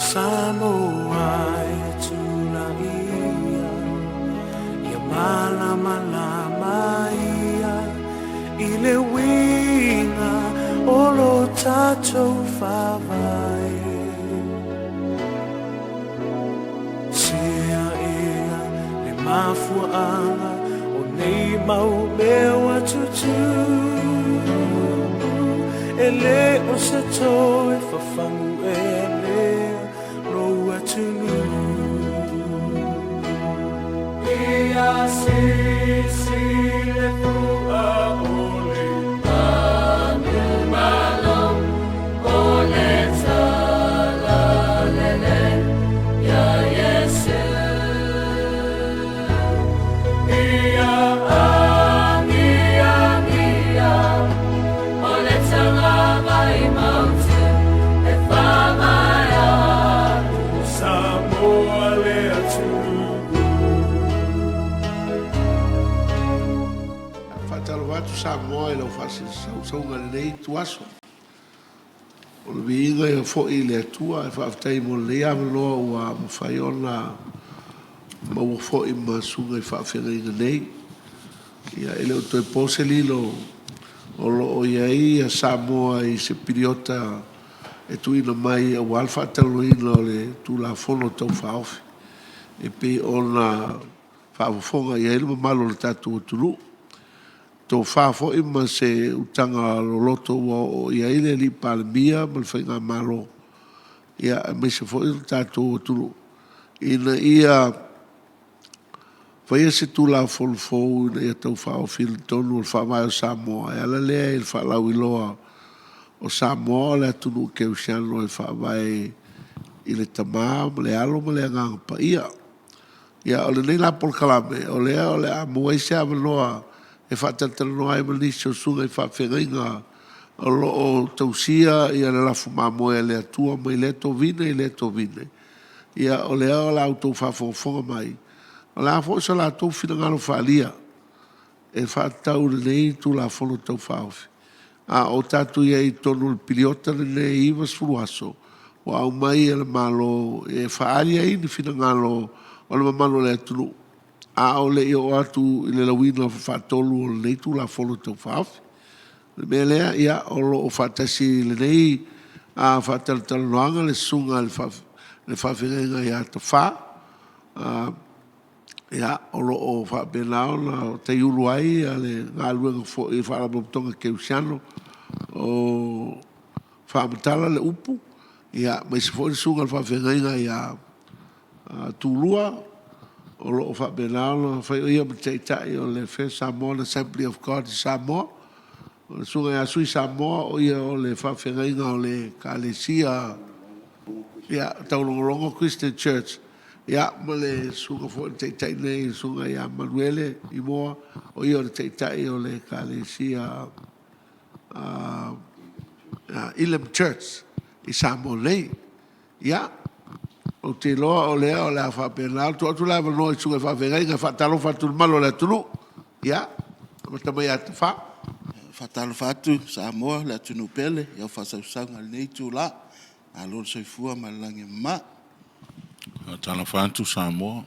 Samoa e tula ia, ia malama ia, I le winga o lo tātou whawai. Sea ea le mafuanga o nei mau mewa tutu, e le o se toe whawhangu e lea roa tunu. Ia si le fua o le anu malo o le tala lele ya Yesu. Ia angia o le tala mai mautu e whamaya Samoa le atu. Watu Samoa e lau whasi saunga nei tuaso. O le viinga e fo I le atua e whaafitai mo le amaloa ua mawhai ona maua fo I masunga e whaafenga inga nei. Ia ele o toi pose lilo o lo o iai a Samoa I se piriota e tuina mai a walfa taloina o le tula fono tau whaofi. E pe ona whaafonga ia ele mamalo le tatu o tulu. Tō whāfo ima se utanga loloto o ia ile li palmia ma le whainga malo ia me se fo il tātou o tulu ina ia whaia se tūla folfou ina ia tau whao fil tonu o whamai o Samoa e ala lea il whalau iloa o Samoa le atunu ke usiano e whamai I le tamā ma le alo ma le anganga pa ia o le nei la pol kalame o le a muaise avanoa e whaatatano ai malisi o sunga e whaafengainga o lo o tausia ia le lafu mamoe le atua mai le to vine ia o le ao la auto whaafonga mai o la fo sa la tau whina ngalo whaalia e whaatau le nei tu la fono tau whaofi o tatu ia I tonu le piliota le nei iwas furuaso o au mai e le malo e whaalia I ni whina ngalo o le mamalo le atunu o le o atu I le lawina whaatolu o le nei tu la fono tau whaafi. Le mea lea ia o lo o whaatasi le nei a whaatalanoanga le sunga le whaafenga ia ta wha. Ia o lo o whaapenao na te ulu ai a le ngāluenga fo I whaalamotonga ke usiano o whaamatala le upu. Ia mai se fo I sunga le whaafenga ia tūlua o lo fa benalo fa ia mteitai o le First Samoan Assembly of God Samoa o sunga ia sui Samoa o ia o le fa fengainga o le kalesia ia taulongolongo Christian Church ia ma le sunga fo teitai nei sunga ia Manuele I moa o ia o le teitai o le kalesia Elim Church I Samoa nei ia o te loa o lea o lea whapenal, tu atu lea wano I sunga whawhengai, nga whatalo whatu malo lea tunu. Ia, mata mai ata wha. Whatalo whatu, Samoa, lea tunu pele, iau whasausanga nei tu la, a lor soifua malange ma. Whatalo whatu, Samoa,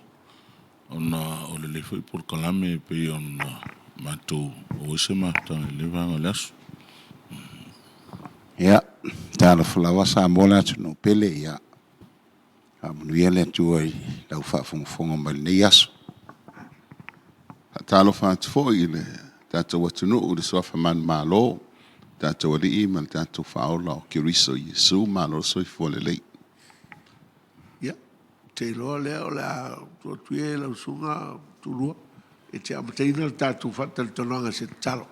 ona o le lefo I Purkalame, pe ona matou o isema, tanga levanga lesu. Ia, tala whalawa Samoa lea tunu pele, ia. Manuia le atua I lau whaafongafonga mai nei aso. Talo whaatu fo I le tātou atunu o le soafa man malo, tātou alii ma le tātou whaola o Kiriso Iesu malo soifua le lei. Ia, te loa lea o lea tuatue lau sunga tulua, e te amateina le tātou whataltonanga se talo.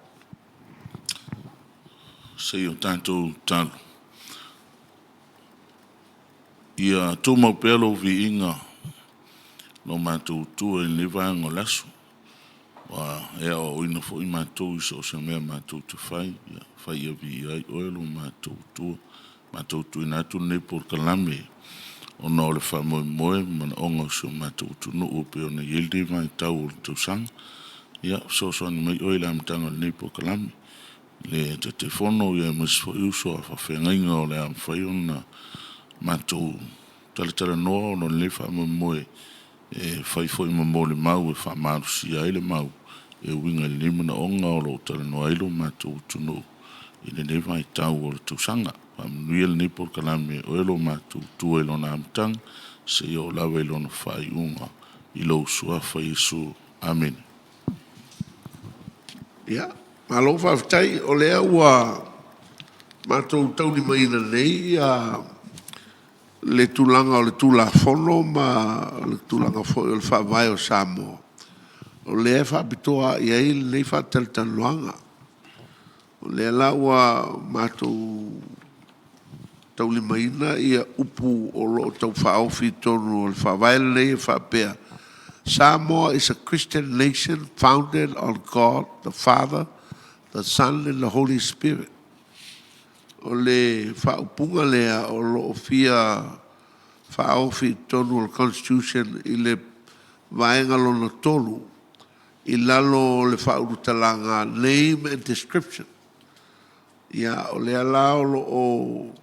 Sei o tātou talo. Ia tō mau pēlo vi inga no mātou tua I levanga o lasu. Wa ea o ina fo I mātou I so se mea mātou te whai. Ia whai a vi ai oelo mātou tua. Mātou tua I nātu nei Purkalame. O nā le wha moe moe mana onga so mātou tunu o pe o na yelde mai tau o tau sang. Ia so ni mai oela amtanga nei Purkalame. Le te telefono ia mas fo uso a whawhengainga o le am whai ona mātou tala noa ono le whaamamoe e whai fo ima mo le mau e whaamarusia e le mau e winga le lima na onga o lo tala noa ilo mātou tunu i le ne vai tau o le tausanga whaamanuia le nipo kalame o elo mātou tua ilo na amtang se o lawa ilo na whai unga i lo suafa Yesu. Amen. Ia, malo whawhitai o lea ua mātou tauni maina nei le tūlanga o le tūla whono ma le tūlanga o le whawai o Samoa. O lea whapitoa i ei nei whateltanuanga. O lea la ua mātou tauni maina ia upu o lo tau whaofi tonu o le whawai nei e whapea. Samoa is a Christian nation founded on God, the Father, the Son, and the Holy Spirit. O le whaupunga lea o lo fia whaofi tonu o Constitution i le vaenga lona tolu i lalo le whaurutalanga name and description. Ia o lea lao lo o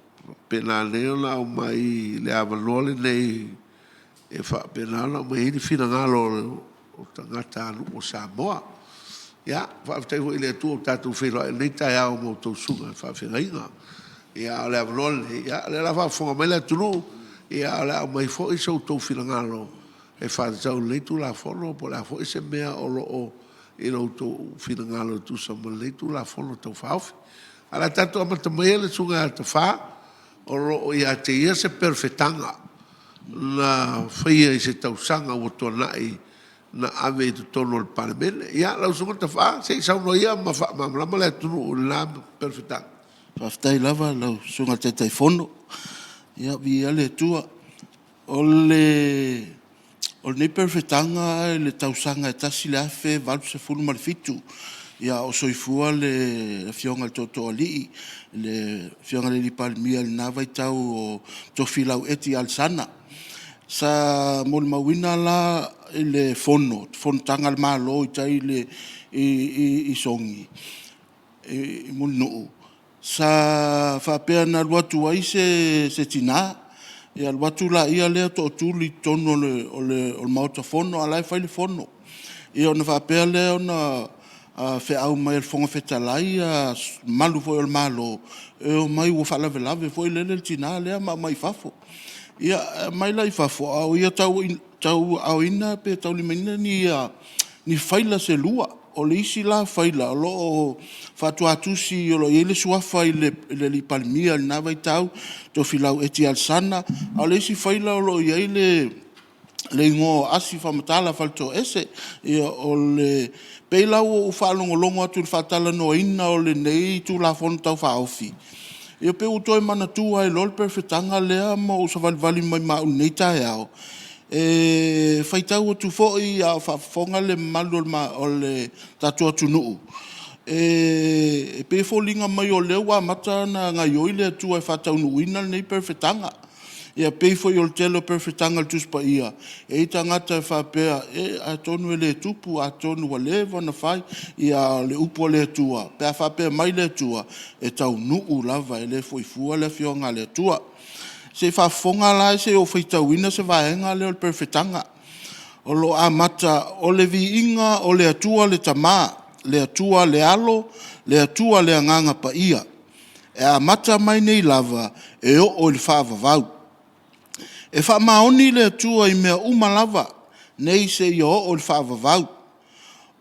pena neona o mai le avalole nei e fa penala ma ini fina ngalo o tangata anu o Samoa ya fa te ho ile tu tatu filo nei tai au mo to suga fa fina ya le avlol ya le la fa fo me le tu ya la mai fo iso to fina ngalo e fa zo le tu la fo no po la fo ese mea o lo o ilo to fina ngalo tu so mo le tu la fo no to fa ala tatu ma te me le suga te fa o lo ya te ia se perfetanga na whaia i se tausanga o tonai na ave tu tono al paramene. Ia, lau sunga ta wha, se sauno ia ma lama le tunu o la perfetang. Whaftai lava, lau sunga te taifono. Ia, vi ale tua. O le perfetanga, le tausanga e tasi le afe, valu se fulu malifitu. Ia, o soifua le fionga toto alii, le fionga le li palmia le navai tau o tofilau eti al sana. Sa mol mawina la le fono tanga le malo i tai le i songi i mol no sa fa pena watu ai se tina e al watu la ia le to tuli tono le mauta fono ala fa le fono e ona fa pele ona fe au mai el fonga fetalai malu fo el malo e mai wo fa la velave fo le tina le mai fafo ia mai lai fafo au ia tau au ina pe tau limena ni faila se lua o le isi la faila o lo fatu atusi o lo ele suafa le li palmia na vai tau to filau eti al sana o le isi faila o lo ele le ngo asi fa matala falto ese ia o le peila o falongo longo atu fatala no ina o le nei tu la fon tau fa ofi ia pe o toi mana tu ai lol perfetanga lea mo o sa vali mai ma nei tai ao e faitau o tu fo i a fa fonga le malu ma o le tatu tunu e pe fo linga mai o le wa mata na nga yo ile tu ai fatau nu ina nei perfetanga ia pe fo yo telo perfetanga tu spa ia e tangata fa pe e a tonu le tupu a tonu le vona fai ia le upo le tua pe fa pe mai le tua e tau nu lava ele foi fu le fionga le tua se fa fonga la se o feitau ina se vaenga le perfetanga o lo amata o le viinga o le atua le tama le atua le alo le atua le nganga pa ia e amata mai nei lava e o le fava vau e fa maoni le atua i mea lava nei se i o le fava vau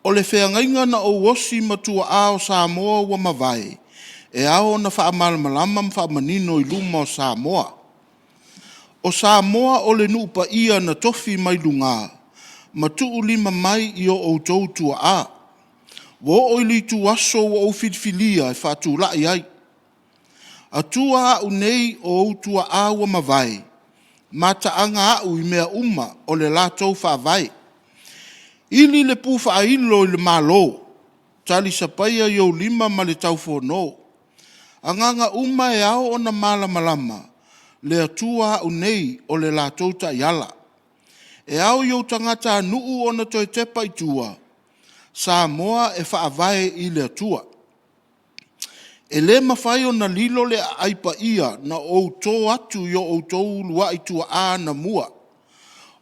o le feangainga na o wosi matua ao Samoa wa mavai e ao na fa malama fa manino i luma o Samoa o Samoa o le nupa ia na tofi mai lunga ma tuu lima mai i o outou tua a wo o ili tu aso o filfilia e fatu lai ai a tua a unei o tua a wa mavai mata anga a ui mea o le latou fa vai ili le pufa a ilo le malo tali sapaya yo lima ma le tau fono anganga e ao ona malama le atua unei o le latou ta yala e au yo tangata nuu ona toi tepa itua Samoa e faavae i le atua E le mawhai o na lilo le aipa ia na outou atu i o outou lua i tua a na mua.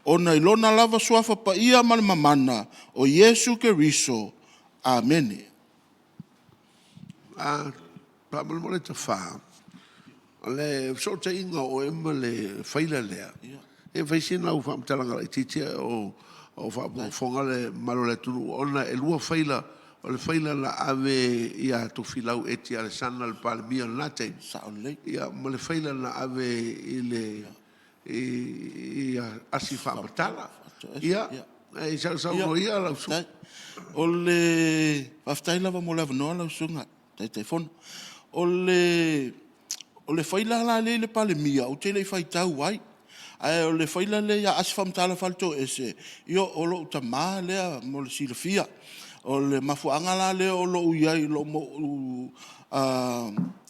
O na ilona lava suafa pa ia ma le mamana o Yesu Keriso. Amene. Pa mo le te fa. Le so te inga o ema le faila lea. E faisina u fa mtalanga i titi o fa fonga le malo le tunu ona e lua faila o le faila la ave ia to filau eti ale sana le palmia nate Sa o le. ia ma le faila la ave ile ia asi fa matala ia e sa no ia la su O le aftai lava mo lava no la sunga. Tai fon. O le faila la le palmia o te le fai tau ai. Ai o le faila le ia asi fa matala falto ese. Io o lo tama le mo le silafia. O le mafuanga la le o lo iai lo mo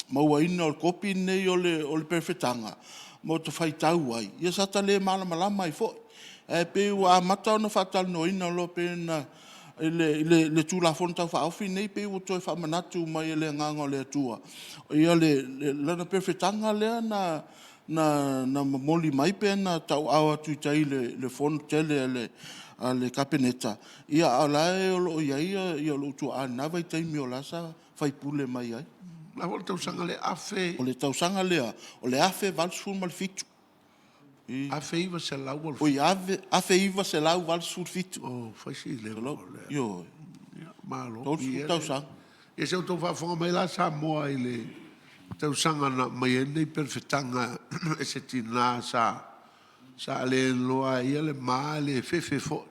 mauaina o le kopi nei o le perfetanga mo te fai tau ai ia sata le malama i fo e pe ua mata ona fatal noina lo pe na le tula fon tau fa ofi nei pe o toi fa manatu mai le nganga le tua ia le lana perfetanga le na moli mai pe na tau awa tu tai le fon tele le kapeneta ia ala e lo ia lo tu ana vai tai mi ola sa fai pule mai ai la volta usanga le afe o le tau sanga lea o le afe valsful mal fitu afe iva se lau o afe iva se lau valsful fitu o fai si le yo malo tau sang e se to fa fonga mai la sa moa i le tau sanga na mai nei perfetanga e se tina sa le loa ia le male fefe fo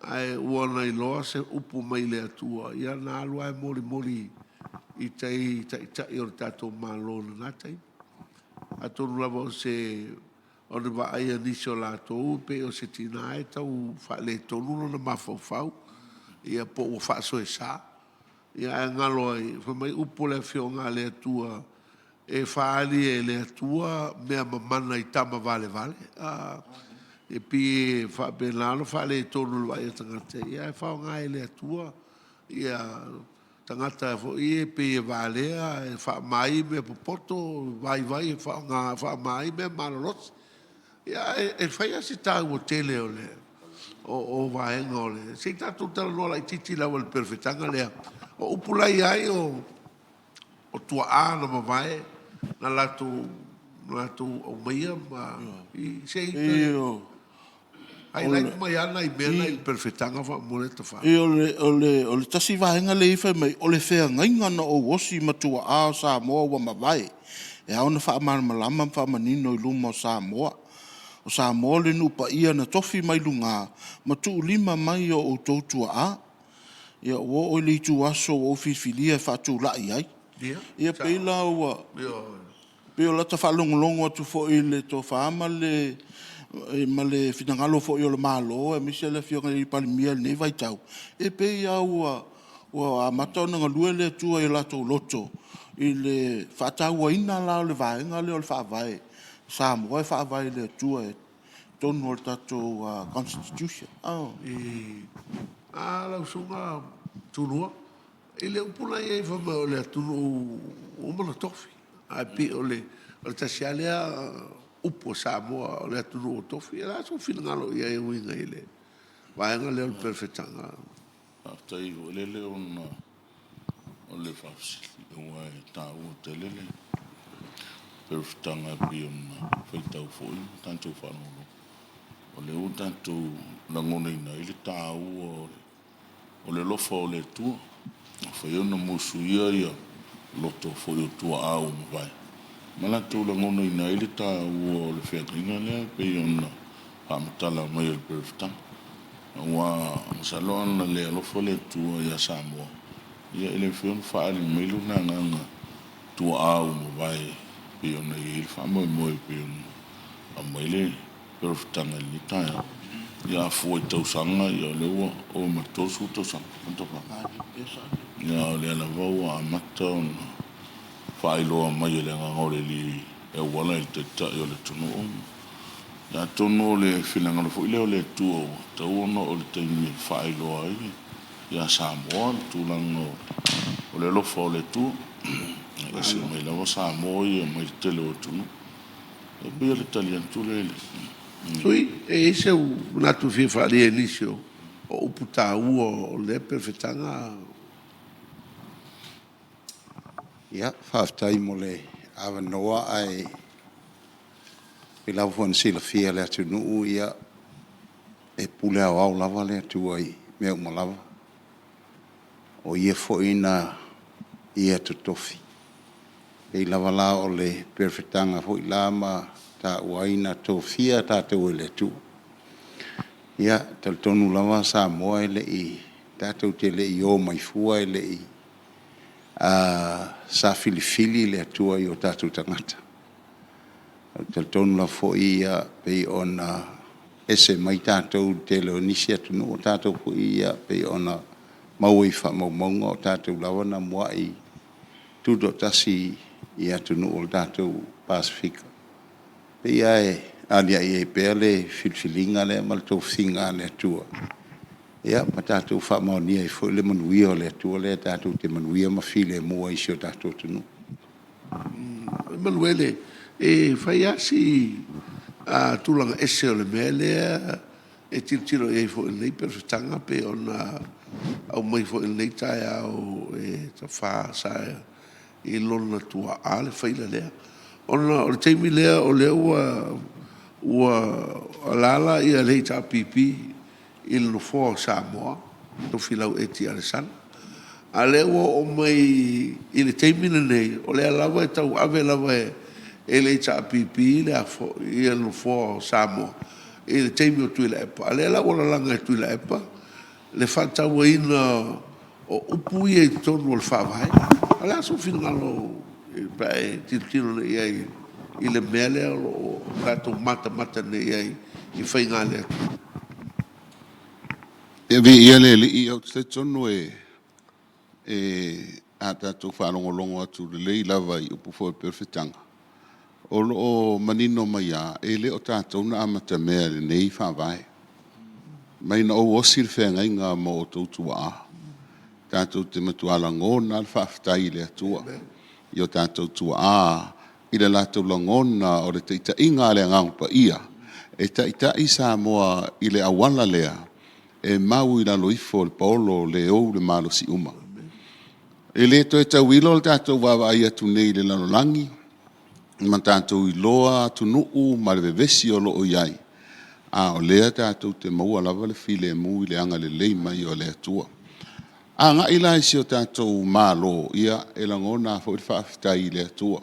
ai uona i loa se upu mai le atua ia na loa e moli i tai i o tato malo na tai a tonu lava o se o ne va ai aniso la to pe o se tina e tau fa le tonu na mafofau ia po o fa so esa ia ngalo ai fa mai upu le fionga le atua e fa ali e le atua me mamana i tama vale e pi fa benalo fa le tonu vai tangata ia fa ngai le atua ia tangata fo i pe valea e fa mai me poto vai fa mai me malos ia e fai asi ta o tele ole o vai ngole se ta tuta no la titi la el perfetanga le o upulai ai o tua ana ma vai na la tu o meia ma i se ai like mai ana i bela il perfetanga fa moleta fa e o le tasi vaenga le ifa mai o le fea ngainga na o wosi matua a sa moa wa mawai e hauna fa malama fa manino i luma o sa moa o sa moa le nupa ia na tofi mai lunga matu lima mai o toutua a ia o le tu aso o fifilia fa tu la ai ia peila o pe o la ta fa longo tu fo ile to fa male male finangalo fo yo le malo e misele fio ngai palmia ne vai tau e pe ia o a matona ngaluele tu e la to loto ile fata wa ina la le vai ngale o fa vai sa mo fa vai le tu e ton no tato constitution la sunga tu no ile upula e fa le tu o mo tofi a pi ole ta siale upo sa moa le atu o tofi la so finangalo ia e winga ile vai nga le perfetanga tai o le o le fafsi o ta o telele perfetanga bi foi tau foi tanto fa no o le o tanto na ngone na ile ta o le lofo le tu foi ona musu ia loto foi o tu a o vai mana tu la ngono ina ile ta o le fedringa le pe ona amtala mai el perfecta wa salon le lo fole tu ya samo ya ele fion fa ali melu na nga tu a o vai pe ona il fa mo pe a mele perfecta le ta ya foi to sanga ya le o ma to su to sanga to fa ya le la vo a maton failo mai le ngore li e wala te ta yo le tunu ya tunu le finanga fo le tu to no o te ni failo ai ya samo tu lango o le lo fo le tu Se mai lava sa mo ia mai tele o tunu. E pia le talian tu le. Tui, e se o natu fi fali inisio o uputa o le perfetanga. Ia, whaftai mo le awa noa ai pilau fuan sila fia le atu nuu ia e pule au lava le atu ai mea umalawa. O ia foina ia tutofi. E lava la o le perfetanga fo ilama ta uaina tofia ta te le tu. Ia, tal tonu lava sa moa ele i tātou te le i o maifua ele i sa filifili le atua i o tātou tangata. Tal tonu la fo ia pei ona ese mai tātou te leo nisi atunu o tātou fo ia pei ona maui wha maumaunga o tātou lawana mua i tudo tasi i atunu o tātou Pasifika. Pei ai alia i e pea le filfilinga le maltou finga le atua. Ia, ma tātou wha maonia i fo le manuia o le atua le tātou te manuia ma file mua i sio tātou tunu. Manuele, e fai asi tulanga ese o le mea lea e tiro e fo il nei perfetanga pe ona au mai fo il nei tae au e ta wha sa i lona tua ale fai la lea. Ona o le teimi lea o lea ua alala i a lei ta pipi i lo fo Samoa to filau e ti Alessandro. A lea o mai i le teimi nei o lea lava e tau ave lava e lei ta pipi i lo fo Samoa. I le teimi o tui la epa. A lea lava la langa e tui la epa le whantau ina o upu i e tonu o le whawai. A lea so finangalo e tiro le iai i le mea lea o kato mata le iai i whainga lea. E vi ia le li au te tonu a tātou whanongolongo atu le lei lava i upu fo perfetanga. O lo manino mai a e le o tātou na amata mea le nei whawai. Mai na o osir whenga inga mo o tautua a. Tātou te matuala ngona al whaftai le atua. I o tātou tua a i le lātou langona o le te ita inga le ngaupa ia. E ta ita isa moa i le awala lea. E mau i la loifo le paolo le ou le malo si uma. E le to e tauilo le tātou wawa ai atu nei le lanolangi. Ma tātou i loa atu nuu ma le vevesi o loo iai. A o lea tātou te maua lava le file e mui le anga le lei mai o le atua. A nga ila isi o tātou malo ia e langona fo te whaafitai le atua.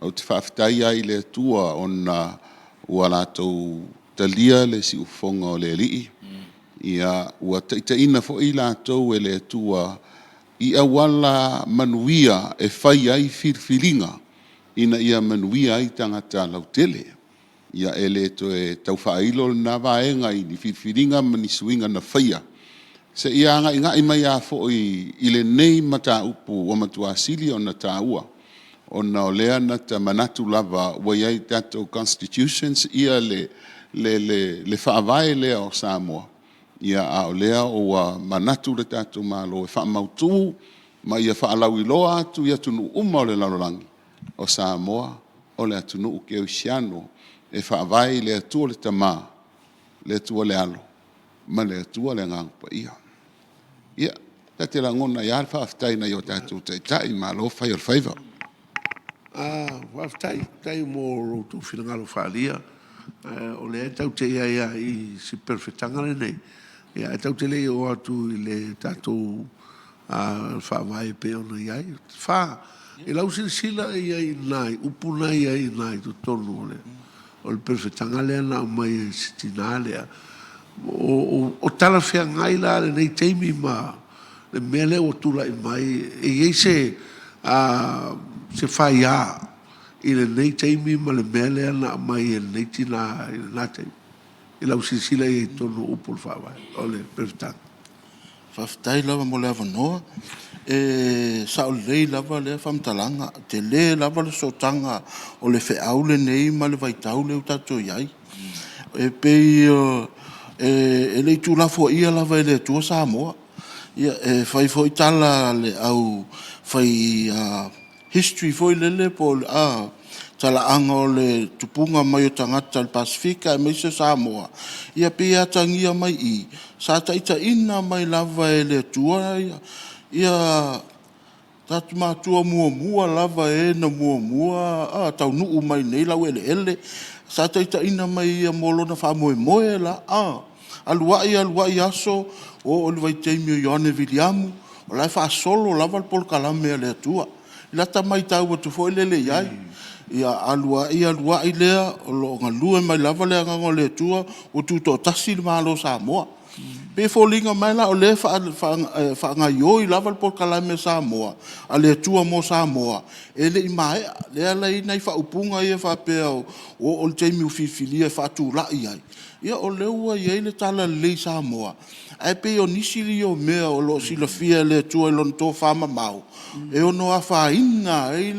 O te whaafitai ai le atua ona ua lātou talia le si ufonga o le lii. Ia ua taitaina fo i lātou e le atua i awala manuia e whai ai firfiringa ina ia manuia ai tangata lautele. Ia e le to e tau whailo na vaenga i ni firfiringa mani suinga na whaia. Se ia nga i mai a fo i le nei mata upu o matua sili o na tāua. O na o lea na ta manatu lava wa iai tātou constitutions ia le whaavae lea o Samoa. Ia a o lea o manatu le tātou malo e whaamautu ma ia whaalau i loa atu ia tunu uma o le lalolangi. O Samoa o le atunu uke o Siano e whaavae le atua le tamā, le atua le alo, ma le atua le ngangpa ia. Ia, tate la ngona ia whaaftai na i o tātou tai malo whai o whaiva. Whaaftai mo rotu whingalo whaalia. O le tau te ia i si perfetanga le nei. Ia tau te lei o atu i le tātou whaavai pe ona iai. E lau sila iai nai, upu nai iai nai tu tonu ole. O le perfetanga lea na mai sitina lea. O tala whea ngai la le nei teimi ma le mea lea o tula i mai. E iei se whai a i le nei teimi ma le mea lea na mai e nei tina i le nā teimi. I lau sila iai tonu upu le whaavai. O le perfetanga. Whaftai lava mo le avanoa. Sa o lei lava le whamtalanga. Te le lava le sotanga o le wheau le nei ma le vaitau le utato iai. E pei e le tu lafo ia lava e le tua Samoa. Ia e whai foi tala le au whai history foi lele po tala anga o le tupunga mai o tangata le Pasifika e mai se Samoa. Ia pe atangia mai I. Sa taita ina mai lava e le tua ia tatu matua mua lava e na mua tau nuu mai nei lau ele. Sa taita ina mai ia molona wha moe la aluai aso o le vai teimi o Ioane Viliamu o lai wha solo lava le pol kalame le tua. Ila ta mai tau atu foi lele iai. Ia aluai lea o lo ngalua mai lava lea ngango le tua o tuto tasi le malo Samoa. Pe folinga mai la o le wha ngaioi lava le pol kalame Samoa. A le tua mo Samoa. E le imae lea lei nei wha upunga ia wha pea o le teimi ufifilia wha tu la iai. Ia o leua iai le tala lei Samoa. Ai pe o nisiri o mea o lo sila fia le tua i lon tō whama mau. E ono a wha inga e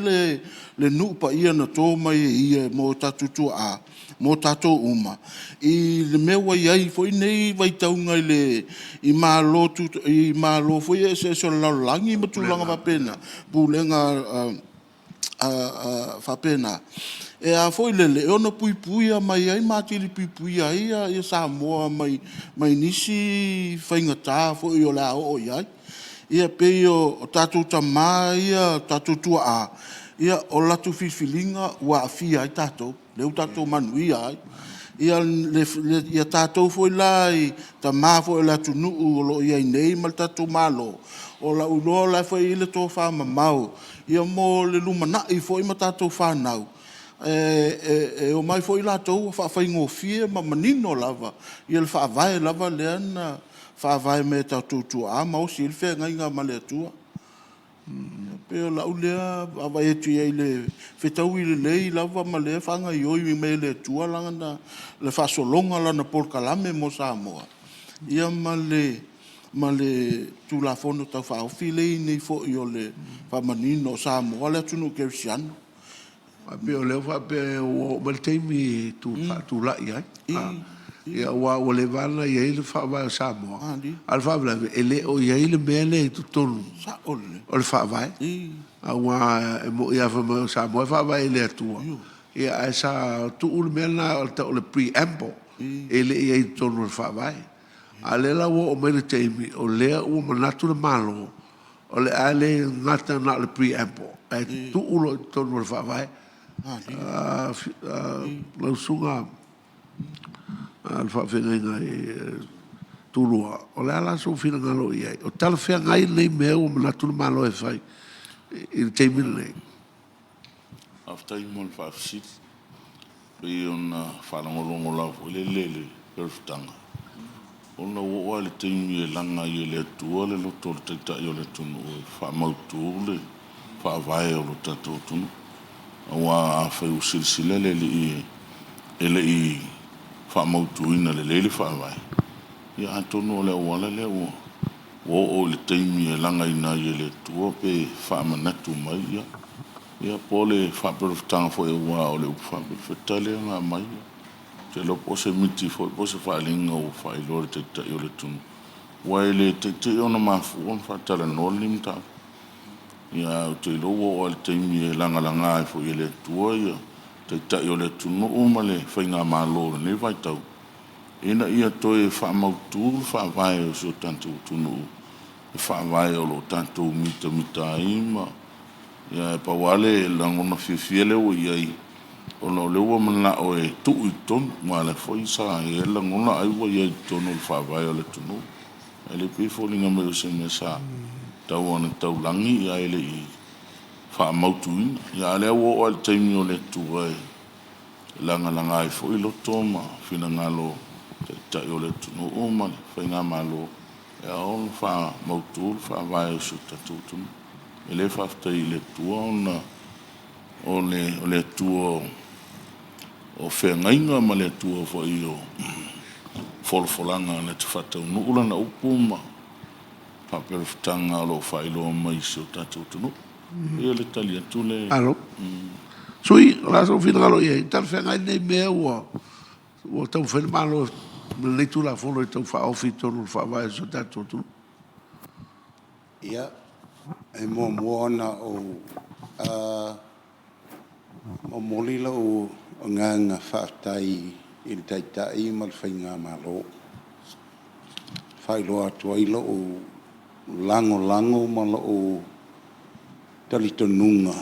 le nupa ia na tō mai e ia mo tatu tua a. Mo tato uma. I le mewa iai foi nei vai taunga I malo foi e se langi matulanga wapena. Pulenga wapena. E a foi lele, e ona puipuia mai ai, matili puipuia ai, ia Samoa mai nisi whaingatā, foi o la o iai. Ia pei o tātou tamā, ia tātou tua a. Ia o latu whiwhilinga, ua a fia ai tātou, leu tātou manui ai. Ia tātou foi lai, tamā foi la tunu o lo iai nei, mal tātou malo. O la uloa lai foi ile tō whama mau. Ia mo le lumanai foi ma tātou whanau. O mai foi la tau whawhai ngofie ma manino lava. Ia le whaavae lava leana whaavae me tatu tua a mau si il whea ngai ngā male atua. Peo lau lea awai etu iei le whetau I le lei lava ma lea whanga I oi me le atua langa na le whasolonga lana Pol Kalame mo Samoa. Ia ma le tulafono tau whaofi lei nei fo I o le whamanino Samoa le atunu kerisiano. Pe o leo fa pe o malteimi tu la ia. Ia o le vana ia le fa vai Samoa. Al fa bla ele o ia le mele tu tonu. Sa ole. O le fa vai. Wa mo ia fa mo Samoa fa vai le tua. Ia esa tu ul mena o le preamble. Ele ia tonu fa vai. Ale la o malteimi o le o manatu le malo. O le ale ngata na le preamble. Tu ulo tonu fa vai. Lau sunga al whawhenga turua o le ala so whina ngalo iai o tala whea ngai nei mea o manatuna malo e whai I teimina nei after I mon whawhsit pe ona whanangolongo lau o le lele perfutanga ona o le teimi e langa I le atua le loto le teitai o le tunu o whamautu le whaavae o lo tatou tunu wa fa usilsile le I whamautuina le lele whaavai. Ia atono le wala le o le teimi e langa ina I le tua pe whaamanatu mai ia. Ia po le whaperufutanga fo e wa o le whapefetale ngā mai. Te lopo se miti fo po se whaalinga o whailore te tai o le tunu. Wa le te ona mafu on whatala nolim ta. Ia te lowo o le teimi e langa e fo I le tua ia. Te tai o le tunu o ma le whainga mālore ne vai tau. Ina ia toi e whaamautu whaavae o so tantou tunu. E whaavae o lo tantou mita ima. Ia e pawale e langona whiwhiele o iai. O lo lewa mana o e tuu I tonu. Ma le whai sa e langona aiwa iai tonu le whaavae o le tunu. E le pifolinga me o se me sa. Tau ana tau langi ia ele I whaamautuina. Ia lea o al taimi o le tua e langa e fo I loto ma whina ngalo te tai o le tunu o ma le whainga malo. E on whaamautu whaavae o su tatou tunu. E le whaftai le tua ona o le tua o whengainga ma le tua fo I o folfolanga le te whatau nuula na upuma. Paperufutanga o lo whailo mai se o tātou tunu. Ia le tali atu le... Alo. Sui, la so whina ngalo iai. Tala whengai nei mea ua tau whena malo nei tu la fono I tau whaofi tonu whaavai so tātou tunu. Ia, e mua ona o O moli la o nganga whaatai i taitai ma le whainga malo. Whailo atua ilo o lango ma la o talitonunga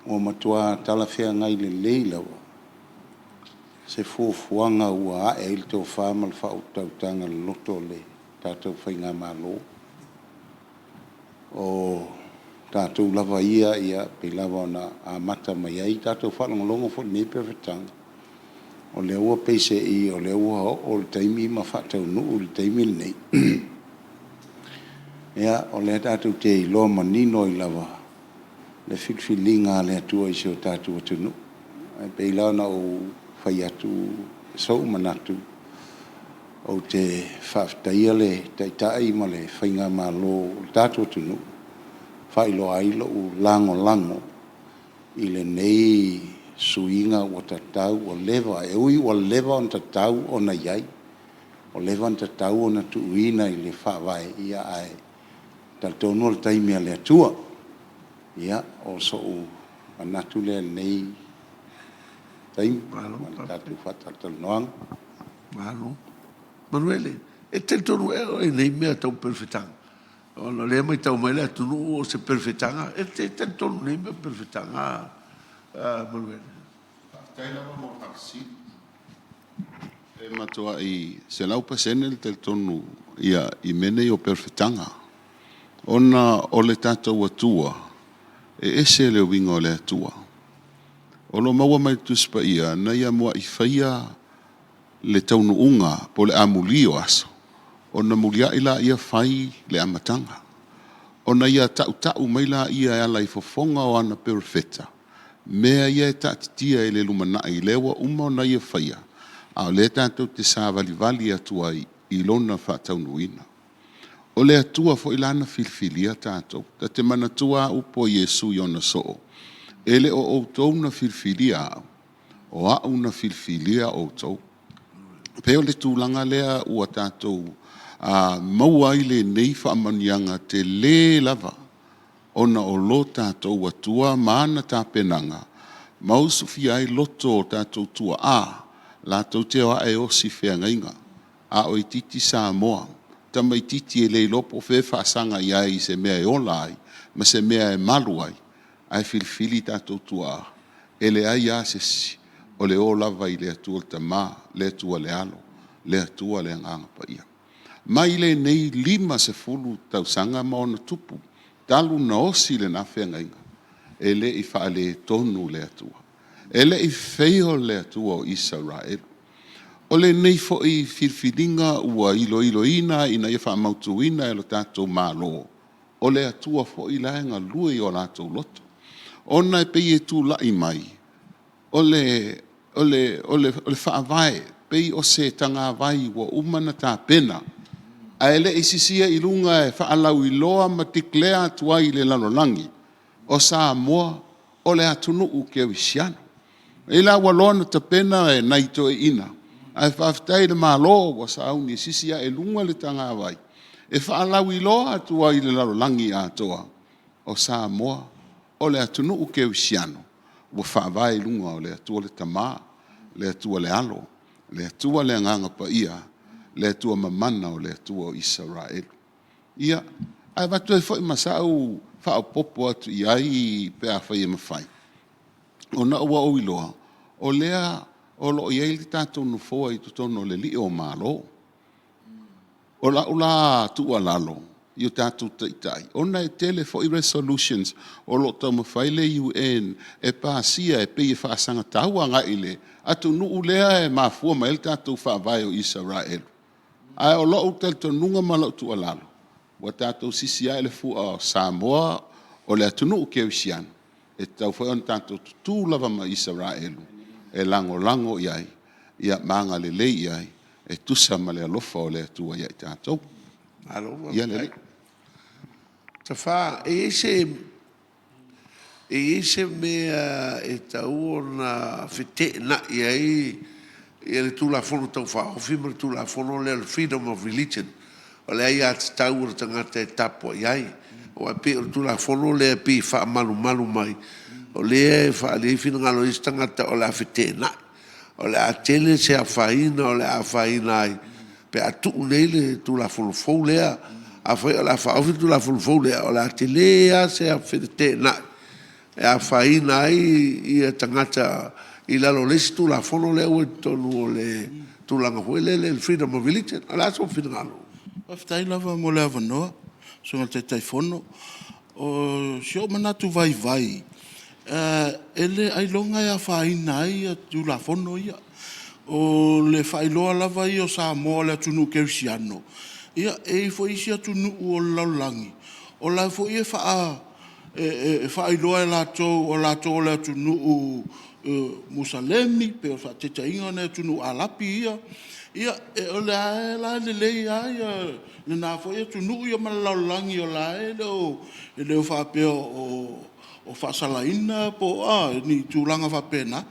o matua talawhea ngai le leilawa. Se fuafuanga ua ae il tau whama le whautautanga loto le tātou whainga malo. O tātou lava ia pe lava na a mata mai ai tātou whalongolongo fo me pewhetanga. O le ua peise i o le ua o le taimi ma whatau nuu le taimi nei. Ia o le tātou te i loa manino i lava le whitwhilinga le atua i seo tātou atunu. Pe ila na o whai atu sau manatu o te whaftaia le taitai ma le whainga malo tātou atunu. Whailo ailo o lango i le nei suinga o tatau o leva e ui o leva on tatau o na iai o leva on tatau o na tuuina i le whawai ia ai taltono le taimi a le atua ia o so o anatu le nei taimi ma tatu whatatau noang Malo. Manuele, e te tonu e nei mea tau perfetanga. Ona le mai tau mai le tunu o se perfetanga. E te tonu nei mea perfetanga. Manuele. Taila mo harsi. E matua i se lau pasene le tonu ia I mene o perfetanga. Ona o le tātou atua e ese le winga o le atua. O lo maua mai tuspa ia na ia mua I whaia le taunu unga po le amuli o aso. Ona mulia ila ia whai le amatanga. Ona ia tau mai la ia ala I fofonga o ana perfeta. Mea ia e taatitia e le lumana I lewa uma ona ia whaia. A le tātou te sā vali atua I lona whataunuina. O le atua fo ilana filfilia tātou. Ta te manatua upo Yesu I ona soo. Ele o outou na filfilia au. O au na filfilia outou. Peo le tūlanga lea ua tātou maua I le nei whaamanianga te le lava. Ona o lo tātou atua maana tāpenanga. Mausu fi ai loto o tātou tua lātou te oa e osi whea ngainga. A o I titi Samoa. Tama I titi e le lopo whe whaasanga I se mea e ola ai. Ma se mea e malu ai. Ai filfili tātou tua Ele ai asesi. O le o lava I le atua le tamā. Le atua le alo. Le atua le nganga pa ia. Mai le nei 50 tausanga ma ona tupu. Talu na osi le na whea ngainga. Ele I whaale tonu le atua. Ele I wheo le atua o Israel. O le nei fo I firfiringa ua ilo ina ina ia whaamautuina e lo tātou mālo. O le atua fo I laenga lui o lātou loto. Ona e pei e tū lai mai. O le whaavae pei o se tanga vai ua umana tā pena. A ele I sisia I lunga e whaalau I loa ma tiklea tua I le lalolangi. O Samoa o le atunu u ke wisiano. E la walona ta pena e naito e ina. Ai whaftai le malo wa sauni sisia e lunga le tanga vai. E whaalau I loa tua I le lalolangi a toa. O Samoa o le atunu u ke wisiano. Wa whaavai lunga o le atua le tamā. Le atua le alo. Le atua le nganga pa ia. Le atua mamana o le atua o Israel. Ia, ai watu e whai masau whao popo atu I ai pe a whai e mawhai. O na ua o iloa, o lea o lo I ai li tātou no foa I tutono le li o malo. O la ula tua lalo, I o tātou taitai. O na e tele whai resolutions, o lo tau mawhai le UN, e pāsia e pei e whaasanga taua ngai le, atu nuu lea e mafua ma el tātou whaavai o Israel. Ai o lo tel tonunga malo tua lalo. Wa tātou sisi ai le fua o Samoa o le atunu u keusian. E tau whai on tātou tū lava ma Israelu. E lango iai. Ia maanga le lei iai. E tusa ma le alofa o le atua iai tātou. Ia le lei. Ta wha, e ese mea e tau na white na iai e le tūlafono tau wha. O whima le tūlafono le freedom of religion. O le ai ati tau o tangata e tapo iai. o pe o tu la fono le pe fa malu mai o le fa le fina ngalo istangata o la fetena o le atele se a faina o le a faina ai pe atu nele tu la fo le a fa la fa o tu la fo le o la atele se a fetena e a faina ai i tangata i la lo tu la fono le o tonu le tu la ngole le freedom of religion ala so fina ngalo Aftai lava mo le avanoa, sunga te taifono, o sio manatu vai. Ele ai longa ia whaina ai a tu la fono ia. O le whailoa lava i o Samoa le tunu keusiano. Ia e fo isi a tunu o laulangi. O la fo ia whailoa e lato o lato le tunu Musalemi, pe o whatecha inga ne tunu alapi ia. Ia o la le ia le na fo ia tunu ia malaulangi o la le o whapea o whasalaina po ni tūlanga whapena.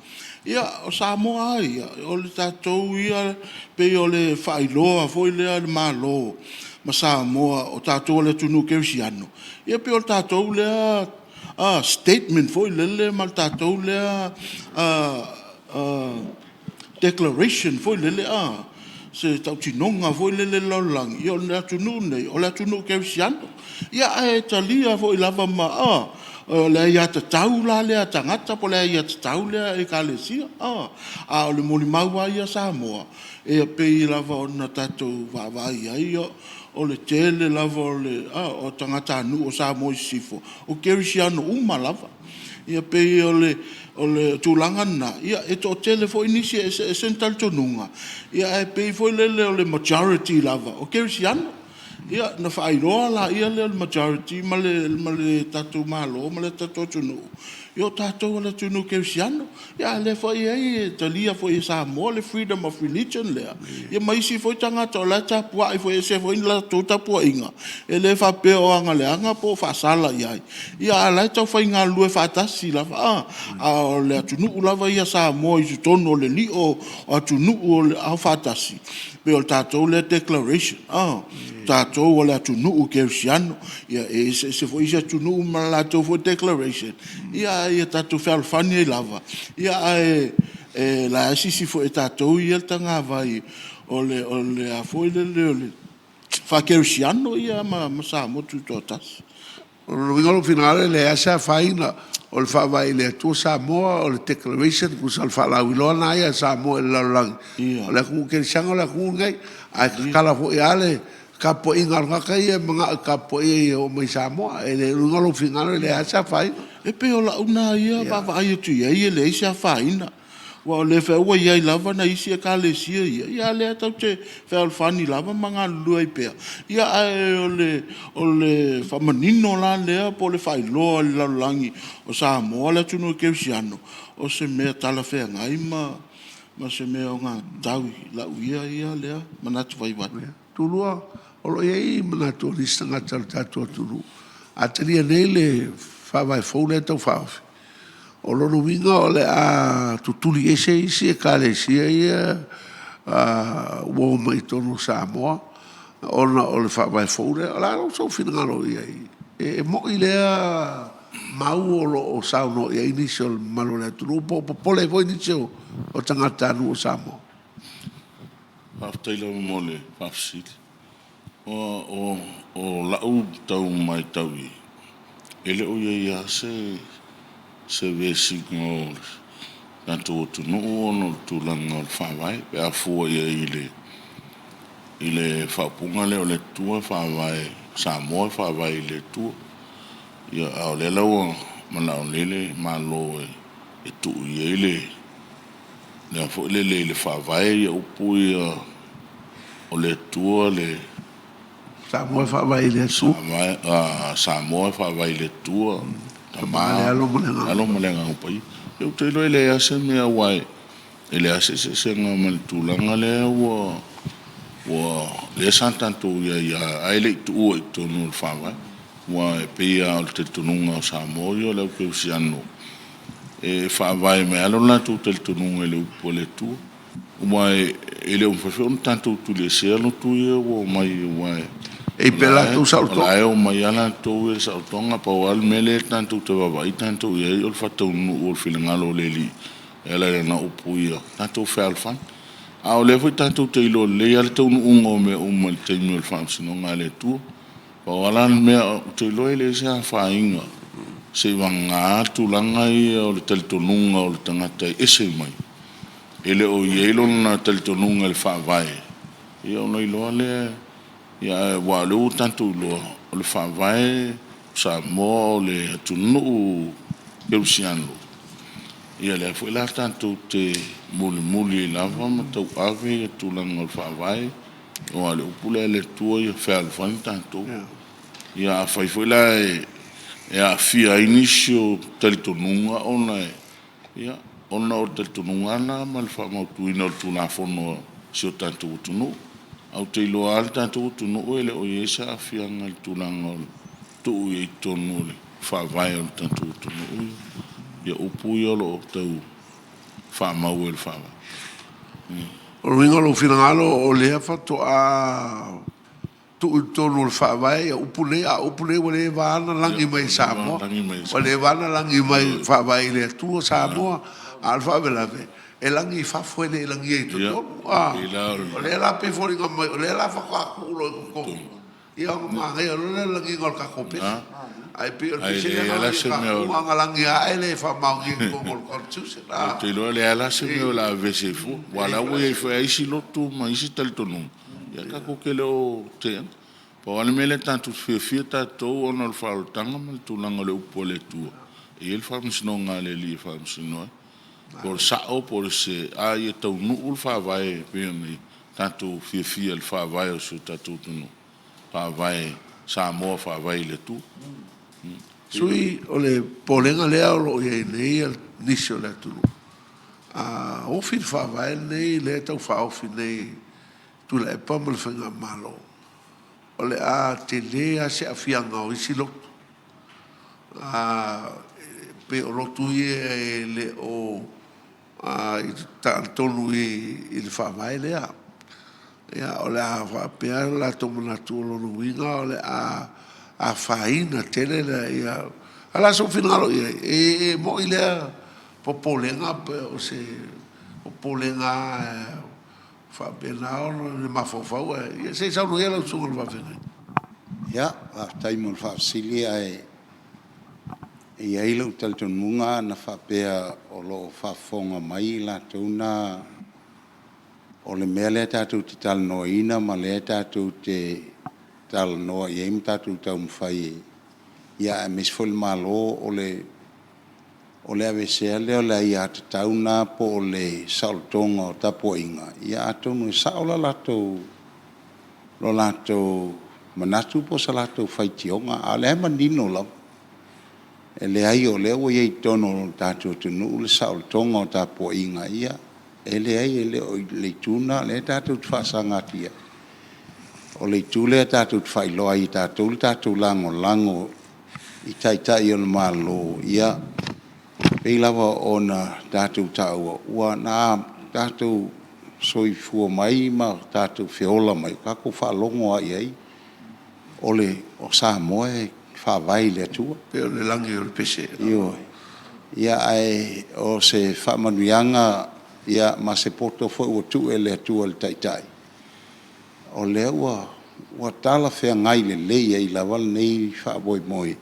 Ia o Samoa ia o le tātou ia pe o le whailoa fo i lea le malo ma Samoa o tātou le tunu keusiano. Ia pe o le tātou lea statement fo i lele ma le tātou lea declaration fo i lele se tau tinonga fo i lele laulangi. Ia o le atunu nei, o le atunu keusiano. Ia e talia fo i lava ma le ia te tau la le tangata po le ia te tau le e kalesia. O le moli maua ia Samoa. E pe i lava o na tatou vavai ai o le tele lava o le o tangata anu o Samoa i sifo. O keusiano uma lava. Ia pe i o le tūlanga na, ia e to tele fo inisi e sental tonunga. Ia e pe i fo i lele o le majority lava, o keusiano. Ia na whairoa la, ia le majority, ma le tatu malo, ma le tatu tunu. Ia tatu le tunu keusiano. Ia le fo i e talia fo i Samoa, le freedom of religion lea. Ia maisi fo i tangata o la tapua, i fo i se fo i la tō tapua inga. E le whapea o anga le anga po whasala iai. Ia lai tau whai ngā lue whatasi lava. O le atunu lava ia Samoa i tutono o le li o atunu o le au whatasi. Pe o tātou le declaration. Tātou o le atunu keusiano. Ia e se fo i se atunu ma la tau fo declaration. Ia tātou whalfani e lava. Ia la asisi fo e tātou i el tanga vai o le a fo i le whakeusiano ia ma Samoa tutotas. O le ngalo finale le asa faina o le whawai le tu Samoa o le declaration kusa le whalauiloa na ia Samoa e laulangi. O le kungu kerisanga o le kungu ngai ai kala fo i ale kapo i ngarngaka ia mga kapo i o mai Samoa e le ngalo finale le asa faina. E pe o la una ia baba ai tu ia le isia faina. Wa le fe wa ia lava na isia ka le sia ia le tau te fe al fani lava manga lui pe. Ia o le famanino la le po le failo la langi o Samoa le tunu keusiano. O se me tala fe ngai ma se me o nga tau la ia le manatu vai vai. Tulua o lo ia manatu lista ngatal tatu tulu. Atria nele whawai fōle tau whawhi. O lono winga o le a tutuli ese isi e kale sia ia uo mai tono Samoa. O le whawai fōle, o la so whingaro ia i. E mo i lea mau o sauno ia inisi o malo lea tunu. Pole fo inisi o tangata anu o Samoa. Whaftaila mo le whafsili. O lau tau mai tau i. Ele o ia se vesi ngol na to no no to lang whawai pe a fua ia i le whapunga le o le tua whawai Samoa whawai le tua ia au le lau mana o lele malo e tu ia le a fua le whawai upu ia o le tua le Samoa whawai le tua Samoa whawai le tua Tamale alo malenga upai. Eu te lo ele ase me awai. Ele ase se nga mal tulanga le wo le santanto ya ele tu to no fava. Wa pe al te tununga Samoa le ke siano. E fava me alo la tu te tununga le pole tu. Wa ele un fa tanto tu le selo tu wo mai wa E pela tu sa to. La o mai ana to e sa tonga pa wal mele tanto te va tanto e o fato no o filingalo leli ela na upuia tanto felfan a o levo tanto te lo le al to no me o mal te no fam sino ngale tu pa wala me te lo ele sa fa inga se vanga tu langa i o te tonunga o tangata ese mai ele o yelo na te tonunga le fa vai e o no lo le ya wa lo tanto lo le fa vai sa mo le tunu ke usiano ia le foi la tanto te muli la vama tau ave tu lang o fa vai o ale upule le tuo ia fel fan tanto ia foi la ia fia inicio tel tonunga ona ia ona o tel tonunga na mal fa mo tu ino tu na fono si o tanto tunu au te lo alta tu tunu ele o yesa fia ngal tu lang tu i tonu le fa vai o tanto tunu ia upu ia lo tau fa mau el fa O ringa lo finangalo o lea fato a tu tonu fa vai upu le o le vana langi mai Samoa o le vana langi mai fa vai le tu Samoa alfa velave e langi fa foi le langi e to o le la pe fori ko o le la fa ko ko ia ma e o le langi ko ka ko pe ai pe o se le ma langi a ele fa ma ki ko ko tu se la te lo le ala se me la vese fu wala wo e fa isi lo tu ma isi tel tonu ia ka ko ke lo te po ale mele tanto fe ta to ono fa tanga mal tu langa le upole tu e il fa msno ngale li fa msno por sa o por se ai to nu ul fa vai pe mi tanto fe el fa vai o su tatu tu fa vai sa mo fa vai le tu sui o le polenga lea o lo ye nei al nisio le tu a o fil fa vai nei le tau fa o fi nei tu le pa mal fanga malo o le a te le a se afianga o isi lo a pe o lo tu ye le o a ta tonu il fa vai le a ya o le a fa pe la tomuna tu lo no winga o le a faina tele la ia ala so finalo e mo ile popolenga o se popolenga fa benao le mafofa e se sa no ia so va venir ya a taimon fa silia e ai lo tal ton munga na fa pe o lo fa fonga mai la tuna o le mele tatu tal noina ma le tatu te tal no ye mtatu ta mfai ya misfol malo ole ave sele ole ya tauna po le saltongo tapo inga ya tonu saula lato lo lato manatu po salato faitionga ale mandino la ele ai ole o ye tono tatu tunu le saltongo tapo inga ya ele ai ele le tuna le tatu fasangatia o le tule tatu fai loa i tatu lango i tai o le malo ia pei lava ona tatu tau ua na tatu soifua mai ma tatu feola mai kako whalongo ai ai o Samoa e whawai le atua pe o le langi o le pese ia ai o se whamanuianga ia ma se poto foi o tu e le atua le tai o le ua tala fea ngai le leia i lawal nei whaaboi moi.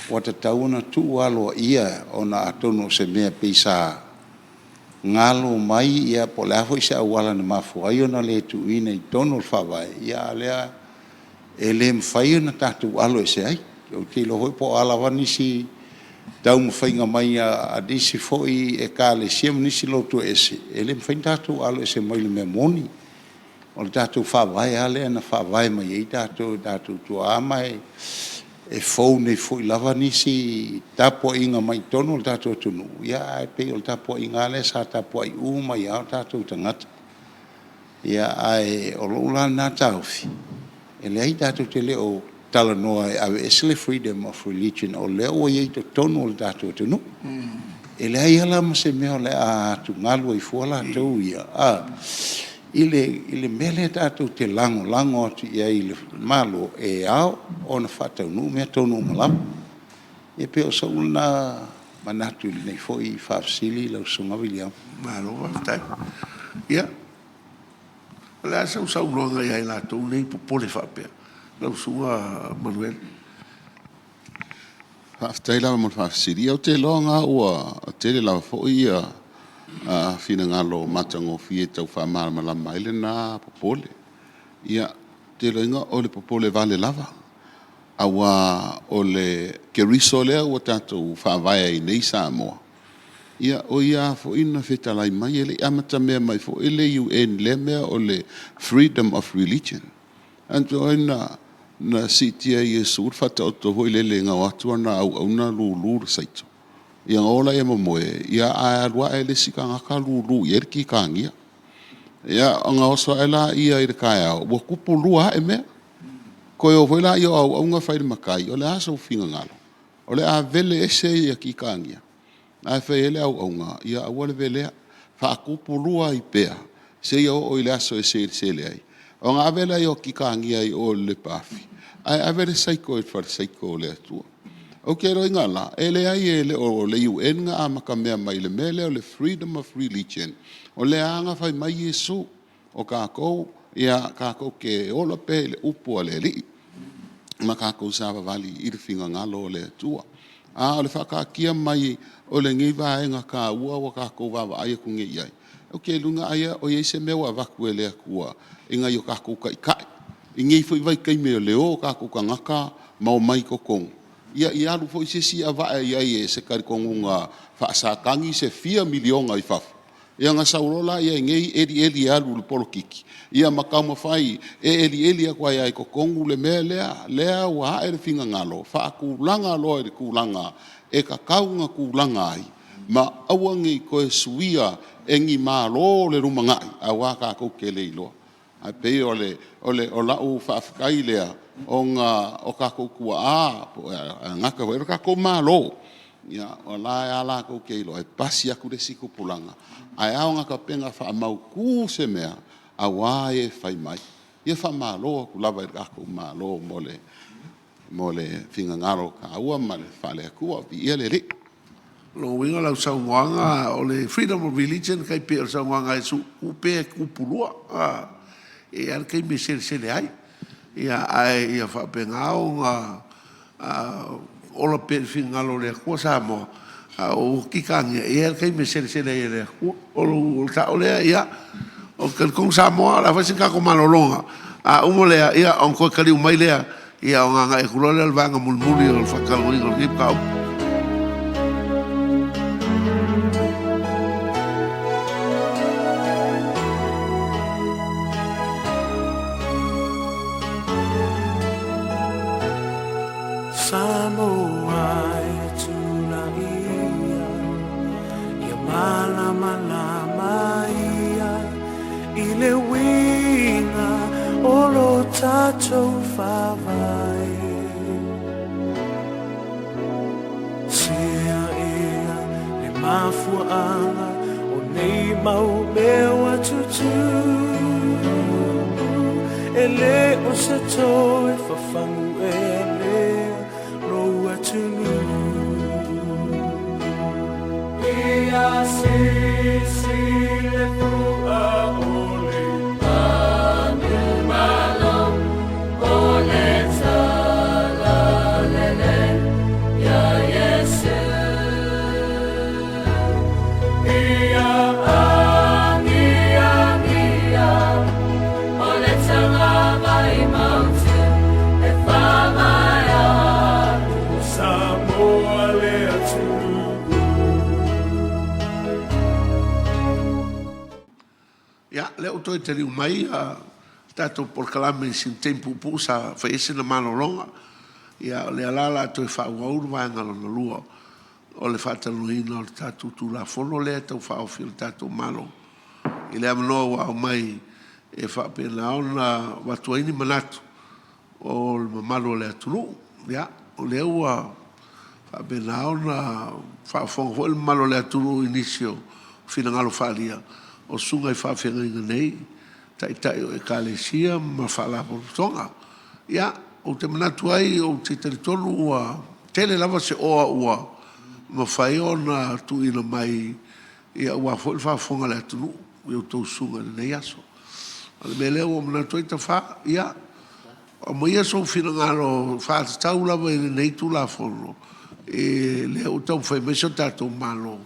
Ua ta tauna tu alo ia o na atono se mea pisa ngalo mai ia po le afo isa awala na mafu. Aio na le tu ina i tono whawai. Ia lea e le mwhaio na tatu alo e se ai. O te lo hoi po alawa nisi tau mwhainga mai a disi foi e ka le siam nisi lotu ese. E le mwhain tatu alo e se mai le mea moni. O le tātou whawai ale ana whawai mai ei tātou tua amai e fau nei fui lava nisi tapo inga mai tono le tātou tunu. Ia e pei o le tapo inga ale sa tapo ai uma ia o tātou tangata. Ia ai o lo ulan nā tauwhi. E le ai tātou te leo tala noa e awe esle freedom of religion o leo o iei to tono le tātou tunu. E le ai ala ma se mea o le a tu ngalu i fuala tau ia. ile mele tātou te lango atu ia i le malo e ao, ona whātaunu mea tonu malamu. E pe o sauna manatu ili nei fo i whafsili lau sunga William. Malo, waftai. Ia. Lea sau longa ia i lātou nei popole whapea. Lau sunga Manuel. Whaftai lawa mo whafsiri au te longa ua te le lawa fo i whina ngalo matango fie tau whamara malama ele na popole. Ia te loinga o le popole vale lava. Awa o le keriso lea ua tātou whawaya i nei Samoa. Ia o ia fo ina whetalai mai ele amata mea mai fo ele UN le mea o le freedom of religion. Anto ina na sitia Yesu fata o to hoi lele ngā watua na au na lulu saito. Ia ola e momoe, ia a alua e le sika ngaka lulu, ia ki kangia. Ia ngā oso e la ia i kai au, ua kupu lua e mea. Koe o voila i au ngā whaire makai, o le asa u whinga ngalo. O le a vele ese ia ki kangia. A whai ele au ngā, ia aua le velea, wha kupu lua i pea. Se ia o le aso e se le ai. O ngā vele i o ki kangia i o le pafi. Ai a vele saiko e whare saiko o le atua. O ke roi ngā la, e le ai e le o le UN ngā amaka mea mai le mele o le freedom of religion. O le anga whai mai Yesu o kākou, ia kākou ke ola pe le upu a le li. Ma kākou sāwa wali i le whinga ngalo o le atua. A o le whakakia mai o le ngi vaenga kā ua wa kākou wawa aia ku ngi iai. O ke lunga aia o yeise mewa waku e le akua, inga i o kākou kai kai. I ngi fai vai kai mea leo kākou ka ngaka mau mai ko kongu. Ia alu fo se si ava ia e se karikonga fa sa kangi se 4 milionga i fa. Ia nga saurola ia ngei eli alu le polokiki. Ia makama fai eli kwa ia ko kongu le lea wa e finga ngalo fa ku langa lo e ku langa e ka kaunga ku langa ai. Ma awangi ko e suia engi malo le rumangai awa ka ko kele lo. A pe ole o la u fa kai lea o ka kukua ngaka wera ka ko malo ia o la ala ko keilo e pasi aku de siku pulanga ai au ngaka penga fa mau ku se mea a wae fai mai ia fa malo ku lava ka ko malo mole finga ngaro ka ua male fale ku vi ele ri lo winga la sa wanga o le freedom of religion kai pe sa wanga su upe ku pulua e al kai me se le ai ia ai ia fa pengao nga ola pe fingalo le ko sa mo o kikangi ia kai me se le o ta ole ia o que con sa mo la fa sin ka ko malolonga umo le ia on ko kali mai le ia nga e kulo le vanga mulmuli o fa ka lo ni ka Tato favai Sia ia le mafuanga o nei mau mewa tutu Ele o se toi fafangu ele roa tunu Ia si le fua ole leo toi te riu mai tato por kalame sin tempo pusa fa ese na mano longa ia le alala toi fa waur va ngalo no lua o le fata luino tato tu la fono le to fa o fil tato malo ile amno wa mai e fa pena ona wa tuini manato o le malo le tulu ia o le wa fa pena ona fa fo o malo le tulu inicio fina ngalo falia o sunga i whawhenga inga nei, tai o ekalesia ma whalapotonga. Ia, o te manatu ai o te teritonu ua tele lava se oa ua ma whai ona tu ina mai ia ua fo whafonga le atunu i o tau sunga nei aso. Ale me leo o manatu ai ta wha, ia, o mo ia so whina ngaro whātatau lava i nei tu la fono. E leo tau whai meso tātou malo.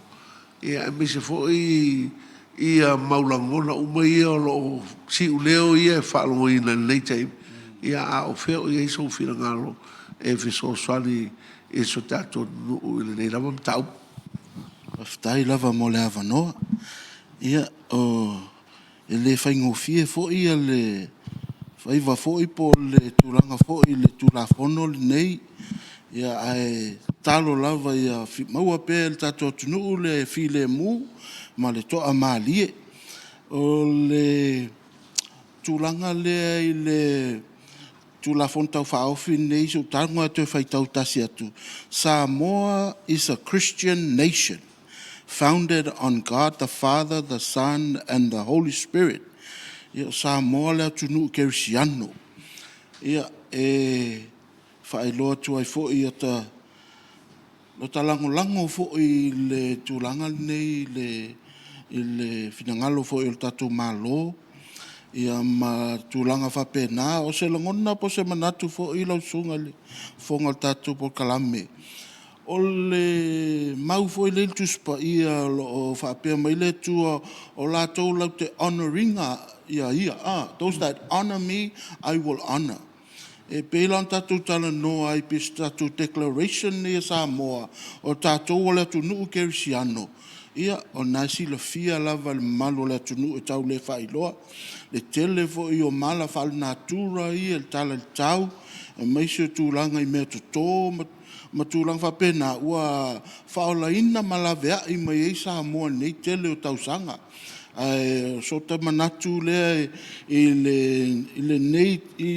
Ia e mese fo ia maulangona uma ia o lo si uleo ia e whaalongo ina nei taim. Ia a o feo ia iso whina ngaro e fiso swali e so tātou nuu i nei lava mtau. Aftai lava mo le avanoa. Ia o e le whaingofie fo ia le whaiva fo i po le tūranga fo i le tūlafono le nei. Ia ai talo lava ia maua pe le tātou tunuu le file mu ma le toa maalie. O le tūlanga lea i le tūlafono tau whaofi nei so tāngua te whaitau tasi atu. Samoa is a Christian nation founded on God the Father, the Son and the Holy Spirit. Ia Samoa lea tunuu kerisiano. Ia e whaeloa tuai fo i ata no ta lango fo i le tūlanga nei i le finangalo fo i le tatu malo ia ma tūlanga whapena o se langona po se manatu fo i lau sunga le fonga tatu po kalame o le mau fo i le tuspa ia o whapea mai le tua o la tau lau te honoringa ia those that honor me I will honor. E pēlan tātou tala no ai pēs tātou declaration ni Samoa o tātou o le tunu kerisiano. Ia o nasi la fia lava le malo le tunu e tau le whailoa. Le tele fo i o mala whal natura i e tala le tau. E meise tūlanga i mea tō ma tūlanga whapena ua whaola ina malavea i mai e Samoa nei tele o tau sanga. So te manatu lea i le nei i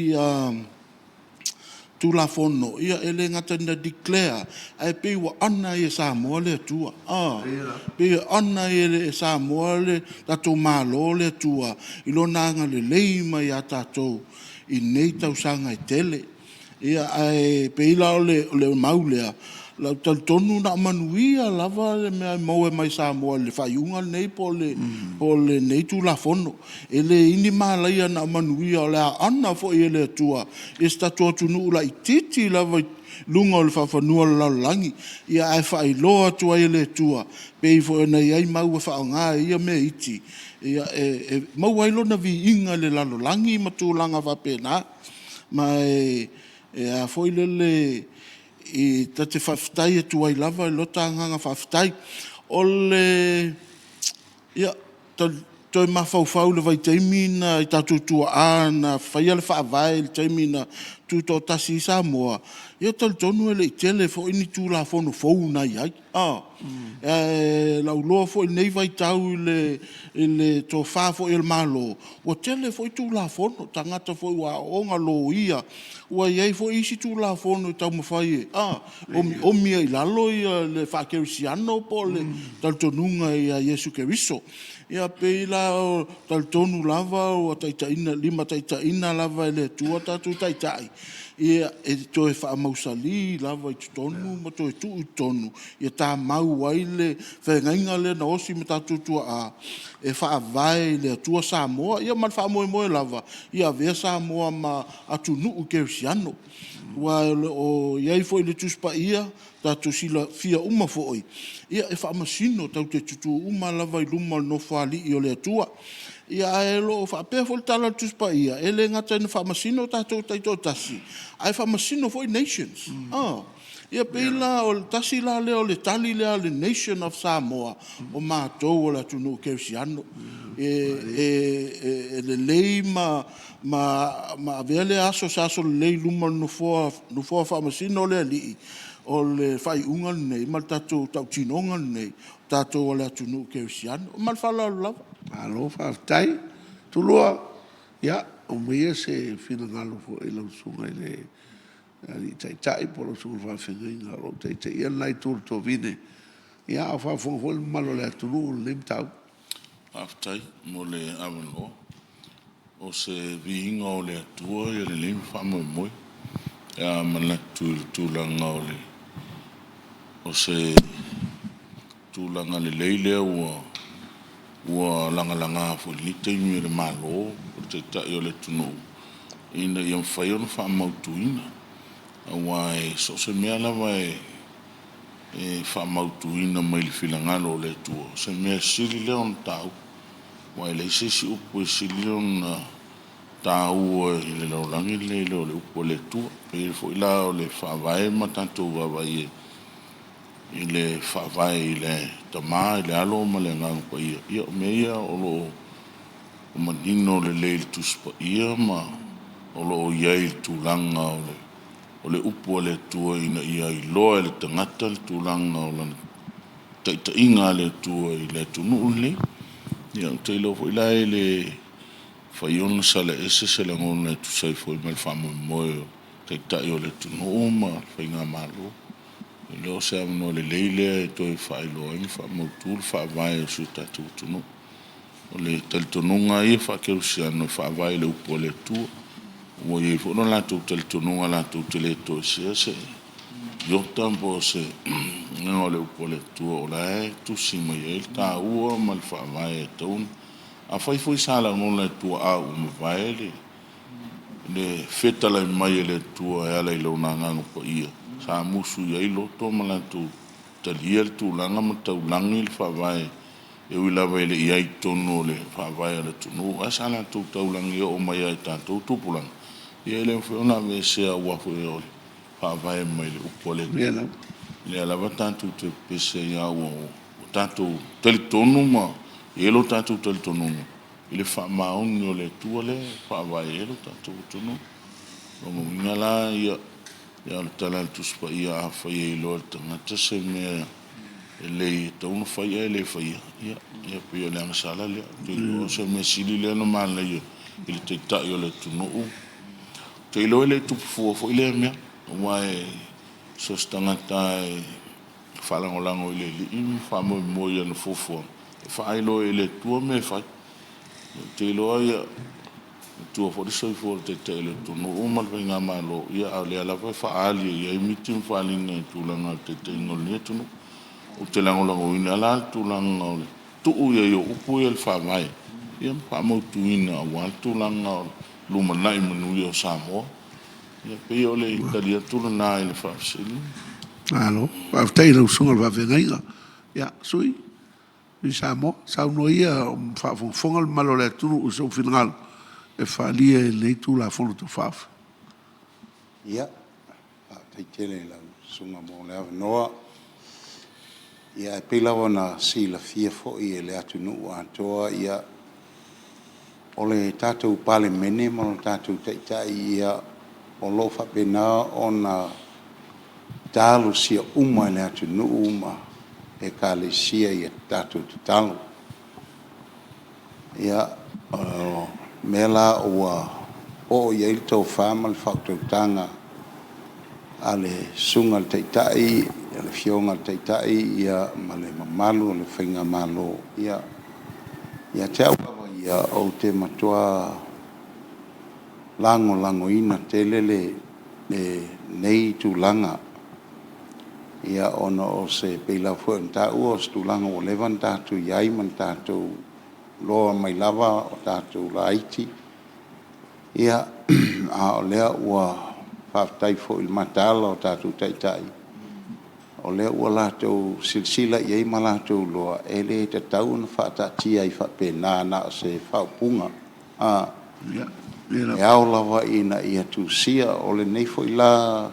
tūlafono, ia ele ngata na declare, ai pe ua ana i Samoa le tua. Pe ana i le Samoa le tatou malo le tua, i lo nanga le leima i a tatou, i nei tau sanga i tele. Ia ai pe ila o le maulea, la tonu na manuia lava le mea mau e mai Samoa le whaiunga nei po le nei tūlafono. Ele ini malaia na manuia o le ana fo i le tua. E statua tunu ula i titi lava lunga o le whawhanua la langi. Ia ai whailoa tua i le tua. Pei fo e nei ai mau e whaonga ia me iti. Ia mau ailo na vi inga le lalo langi ma tūlanga whapena. Ma a fo i le i te whaftai e tuai lava i lota nganga whaftai o le ia toi mawhauwhau le vai teimina i tātou tua ana whaia le whaavai le teimina tūtō tasi i Samoa ia tal tonu e le i tele fo ini tūla whono fou nai ai lau loa fo i nei vai tau i le tō wha fo i le malo o tele fo i tūla whono tangata fo i wa onga lo ia ua iei fo isi tūla whono i tau mawhai o mia i lalo i le whakerisiano po le tal tonunga i a Yesu Keriso ia peila o tal tonu lava o taitaina lima taitaina lava i le tua tatu taitai ia e to e whaamausali lava i tonu ma to e tu i tonu ia tā mau ai le whengainga le na osi me tatu tua a e whaavai le tua Samoa ia man whaamoe moe lava ia vea Samoa ma atu nuu kerisiano wa o iei fo i le tuspa ia tatu sila fia uma fo oi ia e whaamasino tau te tutu uma lava i luma no whaali i o le tua ia e lo whaapea fo le tala tuspa ia e le ngata ina whaamasino tatu taito tasi ai whaamasino fo i nations ia peila o le tasi la leo le tali lea le nation of Samoa o mātou o le tunu kerisiano e le lei ma avea le aso saso le lei luma no foa whaamasino le alii o le whaiunga nei ma tatou tau tinonga nei tatou o le tunu kerisiano o mal whala lava alo whaftai tulua ia o mea se whina ngalo fo e lau sunga i le ali tai po lo sul fa fenga ro tai ia nai tur to vine ia fa fo malo le tunu le tau aftai mo le avano o se viinga o le atua ia le limi whamoemoe. Ia mana tūlanga o le. O se tūlanga le leilea ua langa fo ni te mi le malo o te tai o le tunu. Ina ia mwhai ona whamautuina. Awai so se mea lava whamautuina mai le whilangalo o le tua. Se mea siri leo na tau. Wai le sisi upu e siri leo na tau i le laulangi le upu le tua. Pere fo ila o le whawai matantou wawai i le whawai i le tamā i le alo ma le ngang pa ia. Ia o mea o lo o manino le leil tuspa ia ma o lo o iai tūlanga o le upu o le tua ina ia i loa le tangata le tūlanga o le tainga le tua i le tunu le. Ia o te ilo fo ila e le whaiona sa le ese se le ngona e tusai fo i mai whamoe moe o tai o le tunu ma whainga malo. I leo se amano le leile e toi whailo ai whamoe tūl whawai o su tatu tunu. O le talitonunga i whakerusiano whawai le upu o le tua. Ua iei whono lātou talitonunga lātou te le toi se yotam po se ngā le upo le tua o lai tusi mai e ta ua ma le whaamai e taun a whaifoi sāla no le tua a umawai le whetala mai le tua e ala i lau nā ngāngu pa ia sa musu ia i loto ma lātou talia le tūlanga ma taulangi le whaamai e uilawa i le iai tono le whaamai le tunu a sa lātou taulangi o mai ai tātou tupulanga ia le whiona me sea wafo e ole whaamai mai le upo le tua le alawa tātou te pese ia o tātou telitonu ma i elo tātou telitonu i le whaamaoni o le tua le whaawai elo tātou tonu o mwinga la ia le tala tuspa ia a whai e loa tangata se mea e le taunu whai e le whai ia pia le angasala lea te ilo se mea sili lea no maa le i le te tai o le tunu te ilo e le tupu fua i le mea wai so stangata e whalangolango i le li whamoe moi anu fofua e whailo e le tua me whai te iloa ia tua whoriso i fōra te te le tunu umal pai ngā malo ia au le alawa e whaali ia i mitim whaalinga i tūlanga te te ingoli e tunu o te langolango ina ala tūlanga o le tuu ia i o upu ia le whaamai ia whamau tuina a wal tūlanga o luma nai manu ia o Samoa ia pei o le italia tūlanga i le whaafsili Alo, whaafitai rau sunga whawhengainga. Ia, sui. I Samoa, sauno ia whaafonga le malo le tunu o sau whinangalo. E whaalia e nei tū la whono tu whaaf. Ia, tai tele lau sunga mo le awa noa. Ia, e peilawa na sila fia fo i e le atu nuu antoa. Ia, o le tātou pale mene mo le tātou taitai ia o lo whapena o na talo sia uma le atu no uma e ka le sia ia tatu te talo ia mela o ia i tau whama le whaktautanga a le sunga le taitai le fionga le taitai ia ma le mamalu le whainga malo ia te awawa ia o te matua lango ina te lele nei tūlanga ia ona o se peila fo nta o stulanga o levan tatu yai man tatu loa mai lava o tatu laiti ia a o lea ua whaftai fo il matala o tatu taitai o lea ua lato silsila yai ma lato loa ele te tau na whatatia i whapena na se whaupunga e au lava ina ia tu sia o le nei fo ila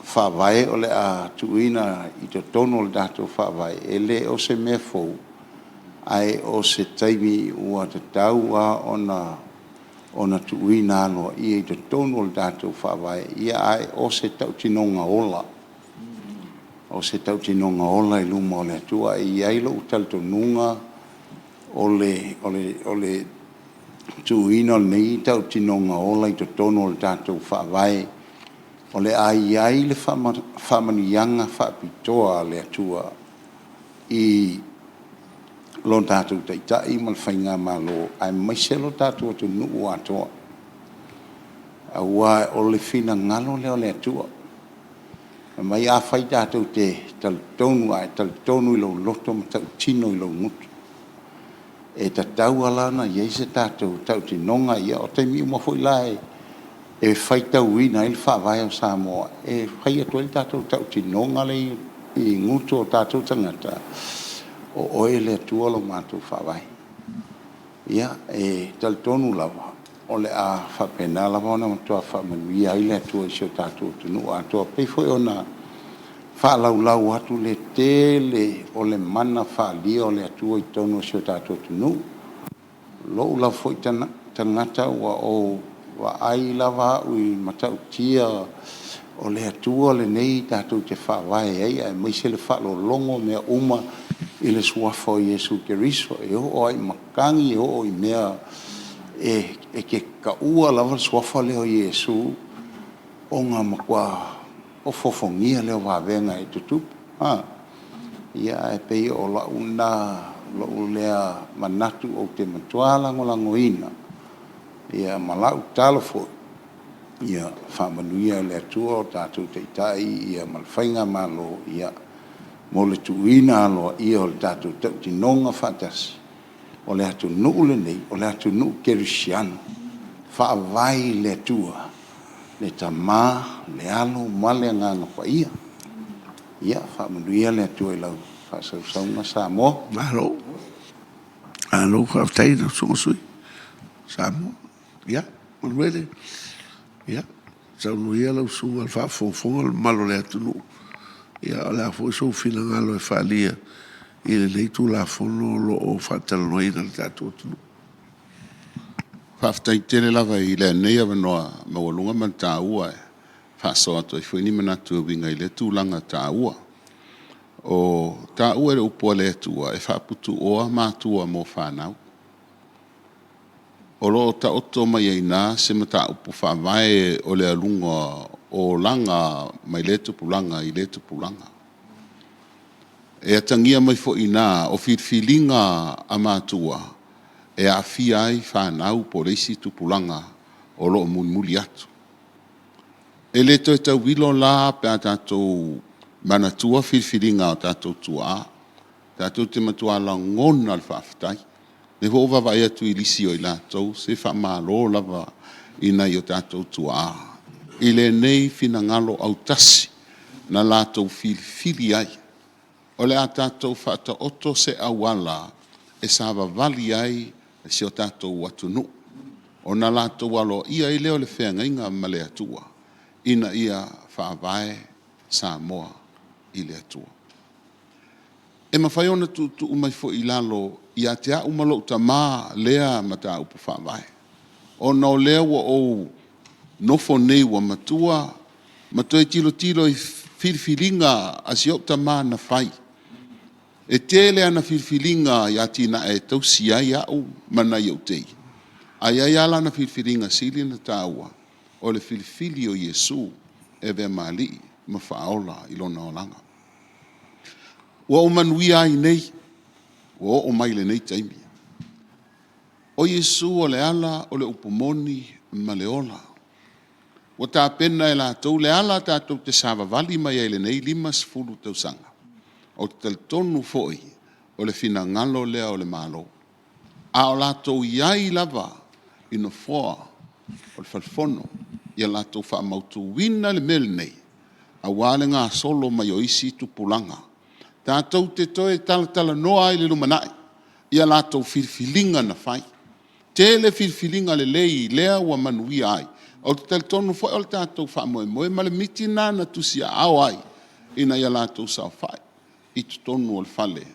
whawai o le a tuina i to tono le dato whawai e le o se me fau ai o se taimi ua te tau a ona tuina ano i to tono le dato whawai ia ai o se tau tinonga ola i luma o le atua i ailo utal tonunga o le tuina nei tau tinonga ola i to tono le dato whawai o le ai le whamanianga whapitoa le atua i lo tātou taitai ma le whainga malo ai maise lo tātou atu nuu atoa aua o le fina ngalo leo le atua mai a whai tātou te tonu ai tonu i lo loto ma tau tino i lo ngutu e ta tau alana i se tātou tau tinonga ia o te mi umafo i lai e whai tau ina il whawai o Samoa e whai atua il tātou tau tinonga le i ngutu o tātou tangata o oe le atua lo mātou whawai. Ia, e tonu lava, o le a whapena lava ona matua whamanuia i le atua i sio tātou tunu atua. Peifoi ona whalau atu le tele o le mana whalia o le atua i tonu i sio tātou tunu. Lo ula foi tangata wa ai lava ui matau tia o le atua le nei tātou te whawai ei, ai maise le whalo longo mea uma i le suafa o Iesu Keriso e o ai makangi e o i mea e ke ka ua lava le suafa leo Iesu o ngā makua o fofongia leo wawenga e tutupu ia e pei o la una lo lea manatu o te matuala ngolangoina ia malau talo foi ia whamanuia le atua o tātou teitai ia malwhainga malo ia mo le tuina aloa ia o le tātou tau tinonga whatasi o le atu nuu le nei o le atu nuu kerisiano whaavai le atua le tamā le alo ma le anganga pa ia whamanuia le atua i lau whaasausaunga Samoa alo whaatai na songasui Samoa ia manuele ia saunuia lau sunga al whaafonga le malo le atu nuu ia la fo so fina ngalo e falia i le leitu la fono lo o fatalanoina le tātou tunu. Whaftai tele lava i le nei awa noa mawalunga man tā ua e whaasoa to i whaini manatu winga i le tūlanga tā ua. O tā ua re upua le tua e whaaputu oa mātua mō whanau. O lo ta oto mai ai nā se mata upu whawai o le alunga o langa mai le tupulanga i le tupulanga. E atangia mai fo ina o whirwhilinga a mātua e a ai whanau po reisi tupulanga o lo muli atu. E le toi tau wilo la pe a tātou manatua whirwhilinga o tātou tua tātou te matua la ngona al whaftai. Ne ho va vai atu i lisi o i lātou se whamalo lava ina i o tātou tua I le nei fina ngalo au tasi na lātou fili ai. O le a tātou whata oto se awala e sāwa vali ai e si o tātou watunu. O na lātou alo ia I leo le whengainga ma le atua. Ina ia whaavae Samoa I le atua. E mawhai ona tu umai fo I lalo ia te a umalo ta mā lea ma tā upu whaavae. O na o lea wa ou nofo nei wa matua e tilo I whirwhilinga a si opta mā na whai. E tele ana whirwhilinga ia tina e tausi ai au mana I au tei. Ai ai ala na whirwhilinga sili na tāua o le whirwhili o Iesu e ve mali ma whaola I lona o langa. Wa o manuia ai nei, wa o maile nei taimi. O Iesu o le ala o le upumoni ma le ola. Wa tā pena e la tau le ala tātou te sāwa vali mai ele nei 5 tausanga. O te tonu foi o le fina ngalo lea o le malo. A o la tau iai lava ino foa o le falfono. Ia la tau wha mautu wina le mele nei. A wale ngā solo mai o isi tupulanga. Tātou te toe tala noa I le lumanai. Ia la tau whirwhilinga na whai. Tele whirwhilinga le lei lea wa manuia ai. O te tonu foi o le tātou whamoe ma le mitina na tusia au ai ina ia lātou sa whai I tu tonu o le whale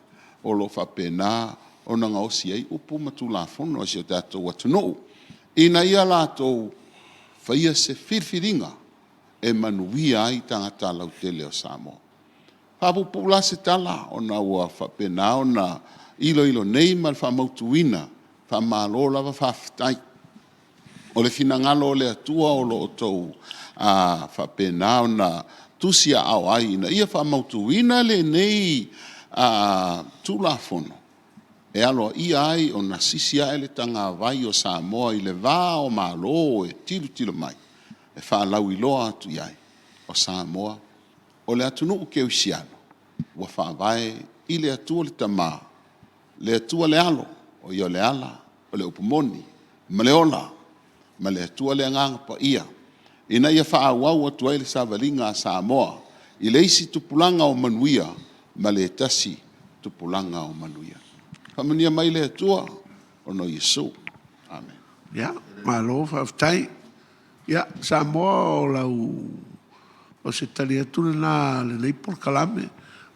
o lo whapena o na ngaosi ai upu matu la fono o si o tātou atunou ina ia lātou whaia se whirwhiringa e manuia ai tangata lau tele o Samoa. Hapupu la se tala o na ua whapena o na ilo nei ma le whamautuina whamalo lava whaftai. O le finangalo o le atua o lo tou whapena o na tusia au ai ina ia whamautuina le nei tulafono. E alo ia ai o na sisia ele tanga vai o Samoa I le vā o malo e tilo mai. E whaalau I loa atu iai o Samoa. O le atunu u keu siano. Ua whaavae I le atua le tamā. Le atua le alo o io le ala o le upumoni. Ma le ola. Ma le atua le nganga pa ia. Ina ia whaawau atu ai le savalinga a Samoa. I le isi tupulanga o manuia. Ma le tasi tupulanga o manuia. Hamania mai le atua o no Yesu. Amen. Ya, malo whaftai. Ya, Samoa o lau o se tali atu na le nei por kalame.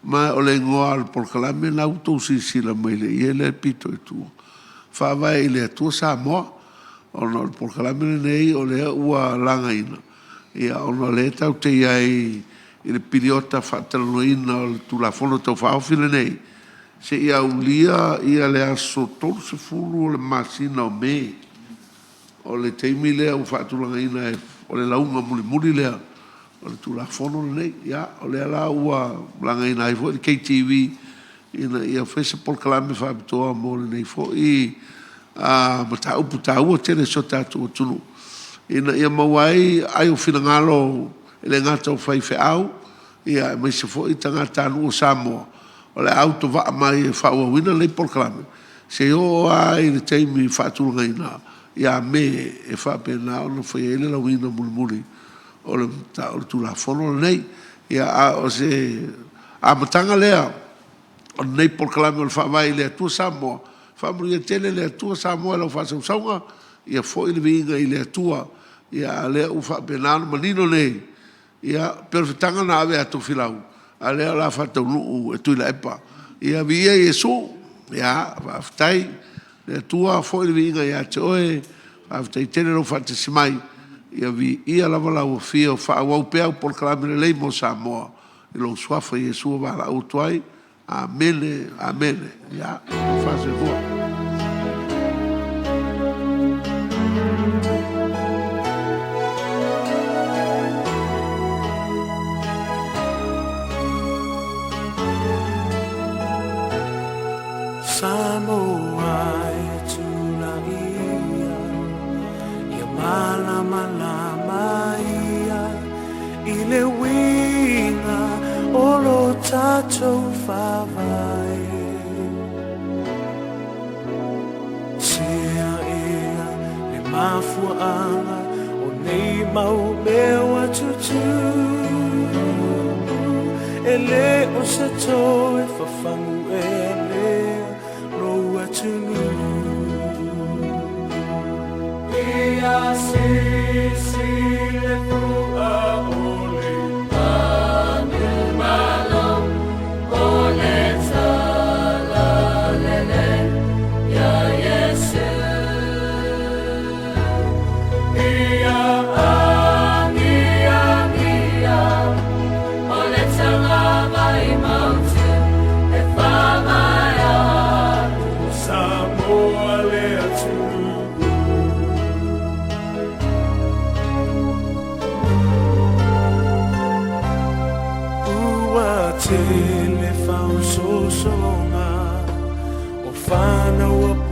Ma o le ngoa al por kalame na utou sila mai le ia le pito e tua. Whawai I le atua Samoa o no por kalame le nei o le ua langa ina. Ia o no le tau te iai I le piriota whatalano ina o le tulafono tau whaofile nei. Se ia ulia ia le aso tolu se fulu o le masina o me o le teimi lea u whaatulanga ina e o le launga muli lea o le tulafono le nei ia o le ala ua langa ina e fo i KTV ina ia whesa pol kalame whaapitoa mo le nei fo I mata upu tāua tene so tātu o tunu ina ia mawai ai o whina ngalo le ngata o whai au ia mai se fo I tangata anu o Samoa o le auto va mai whaua le por kalame se o ai le teimi whaatulanga ina ia me e whapena o no whai ele la wina muli o le tulafono nei ia o se a matanga lea o nei por kalame o le whawai le atua Samoa whamuri e tele le atua Samoa e lau whasausaunga ia fo I le vinga I le atua ia lea u whapena manino nei ia perfetanga na ave atu filau a lea la whatau nuu e tui la epa. Ia via Yesu, ia, whaftai, le tua fo I vinga ia te oe, whaftai tene no whate simai, ia vi ia lava lau o fia o whaawau pea por kalamere lei mo Samoa, I lo swafa Yesu wa la utuai, amene, amene, ia, whase fua. Samoa e tula ia malama ia I le winga o lo tatou whawai Sea ia le mafuanga o nei mau mewa tutu E le o se toe whawhangu e lea Tunu Ia si le fua ole Anu malo ole tala lele Ya Yesu Ia angia ole tala vai mautu E whamaya Samoa le atu Ua te le whau sosonga O whanau a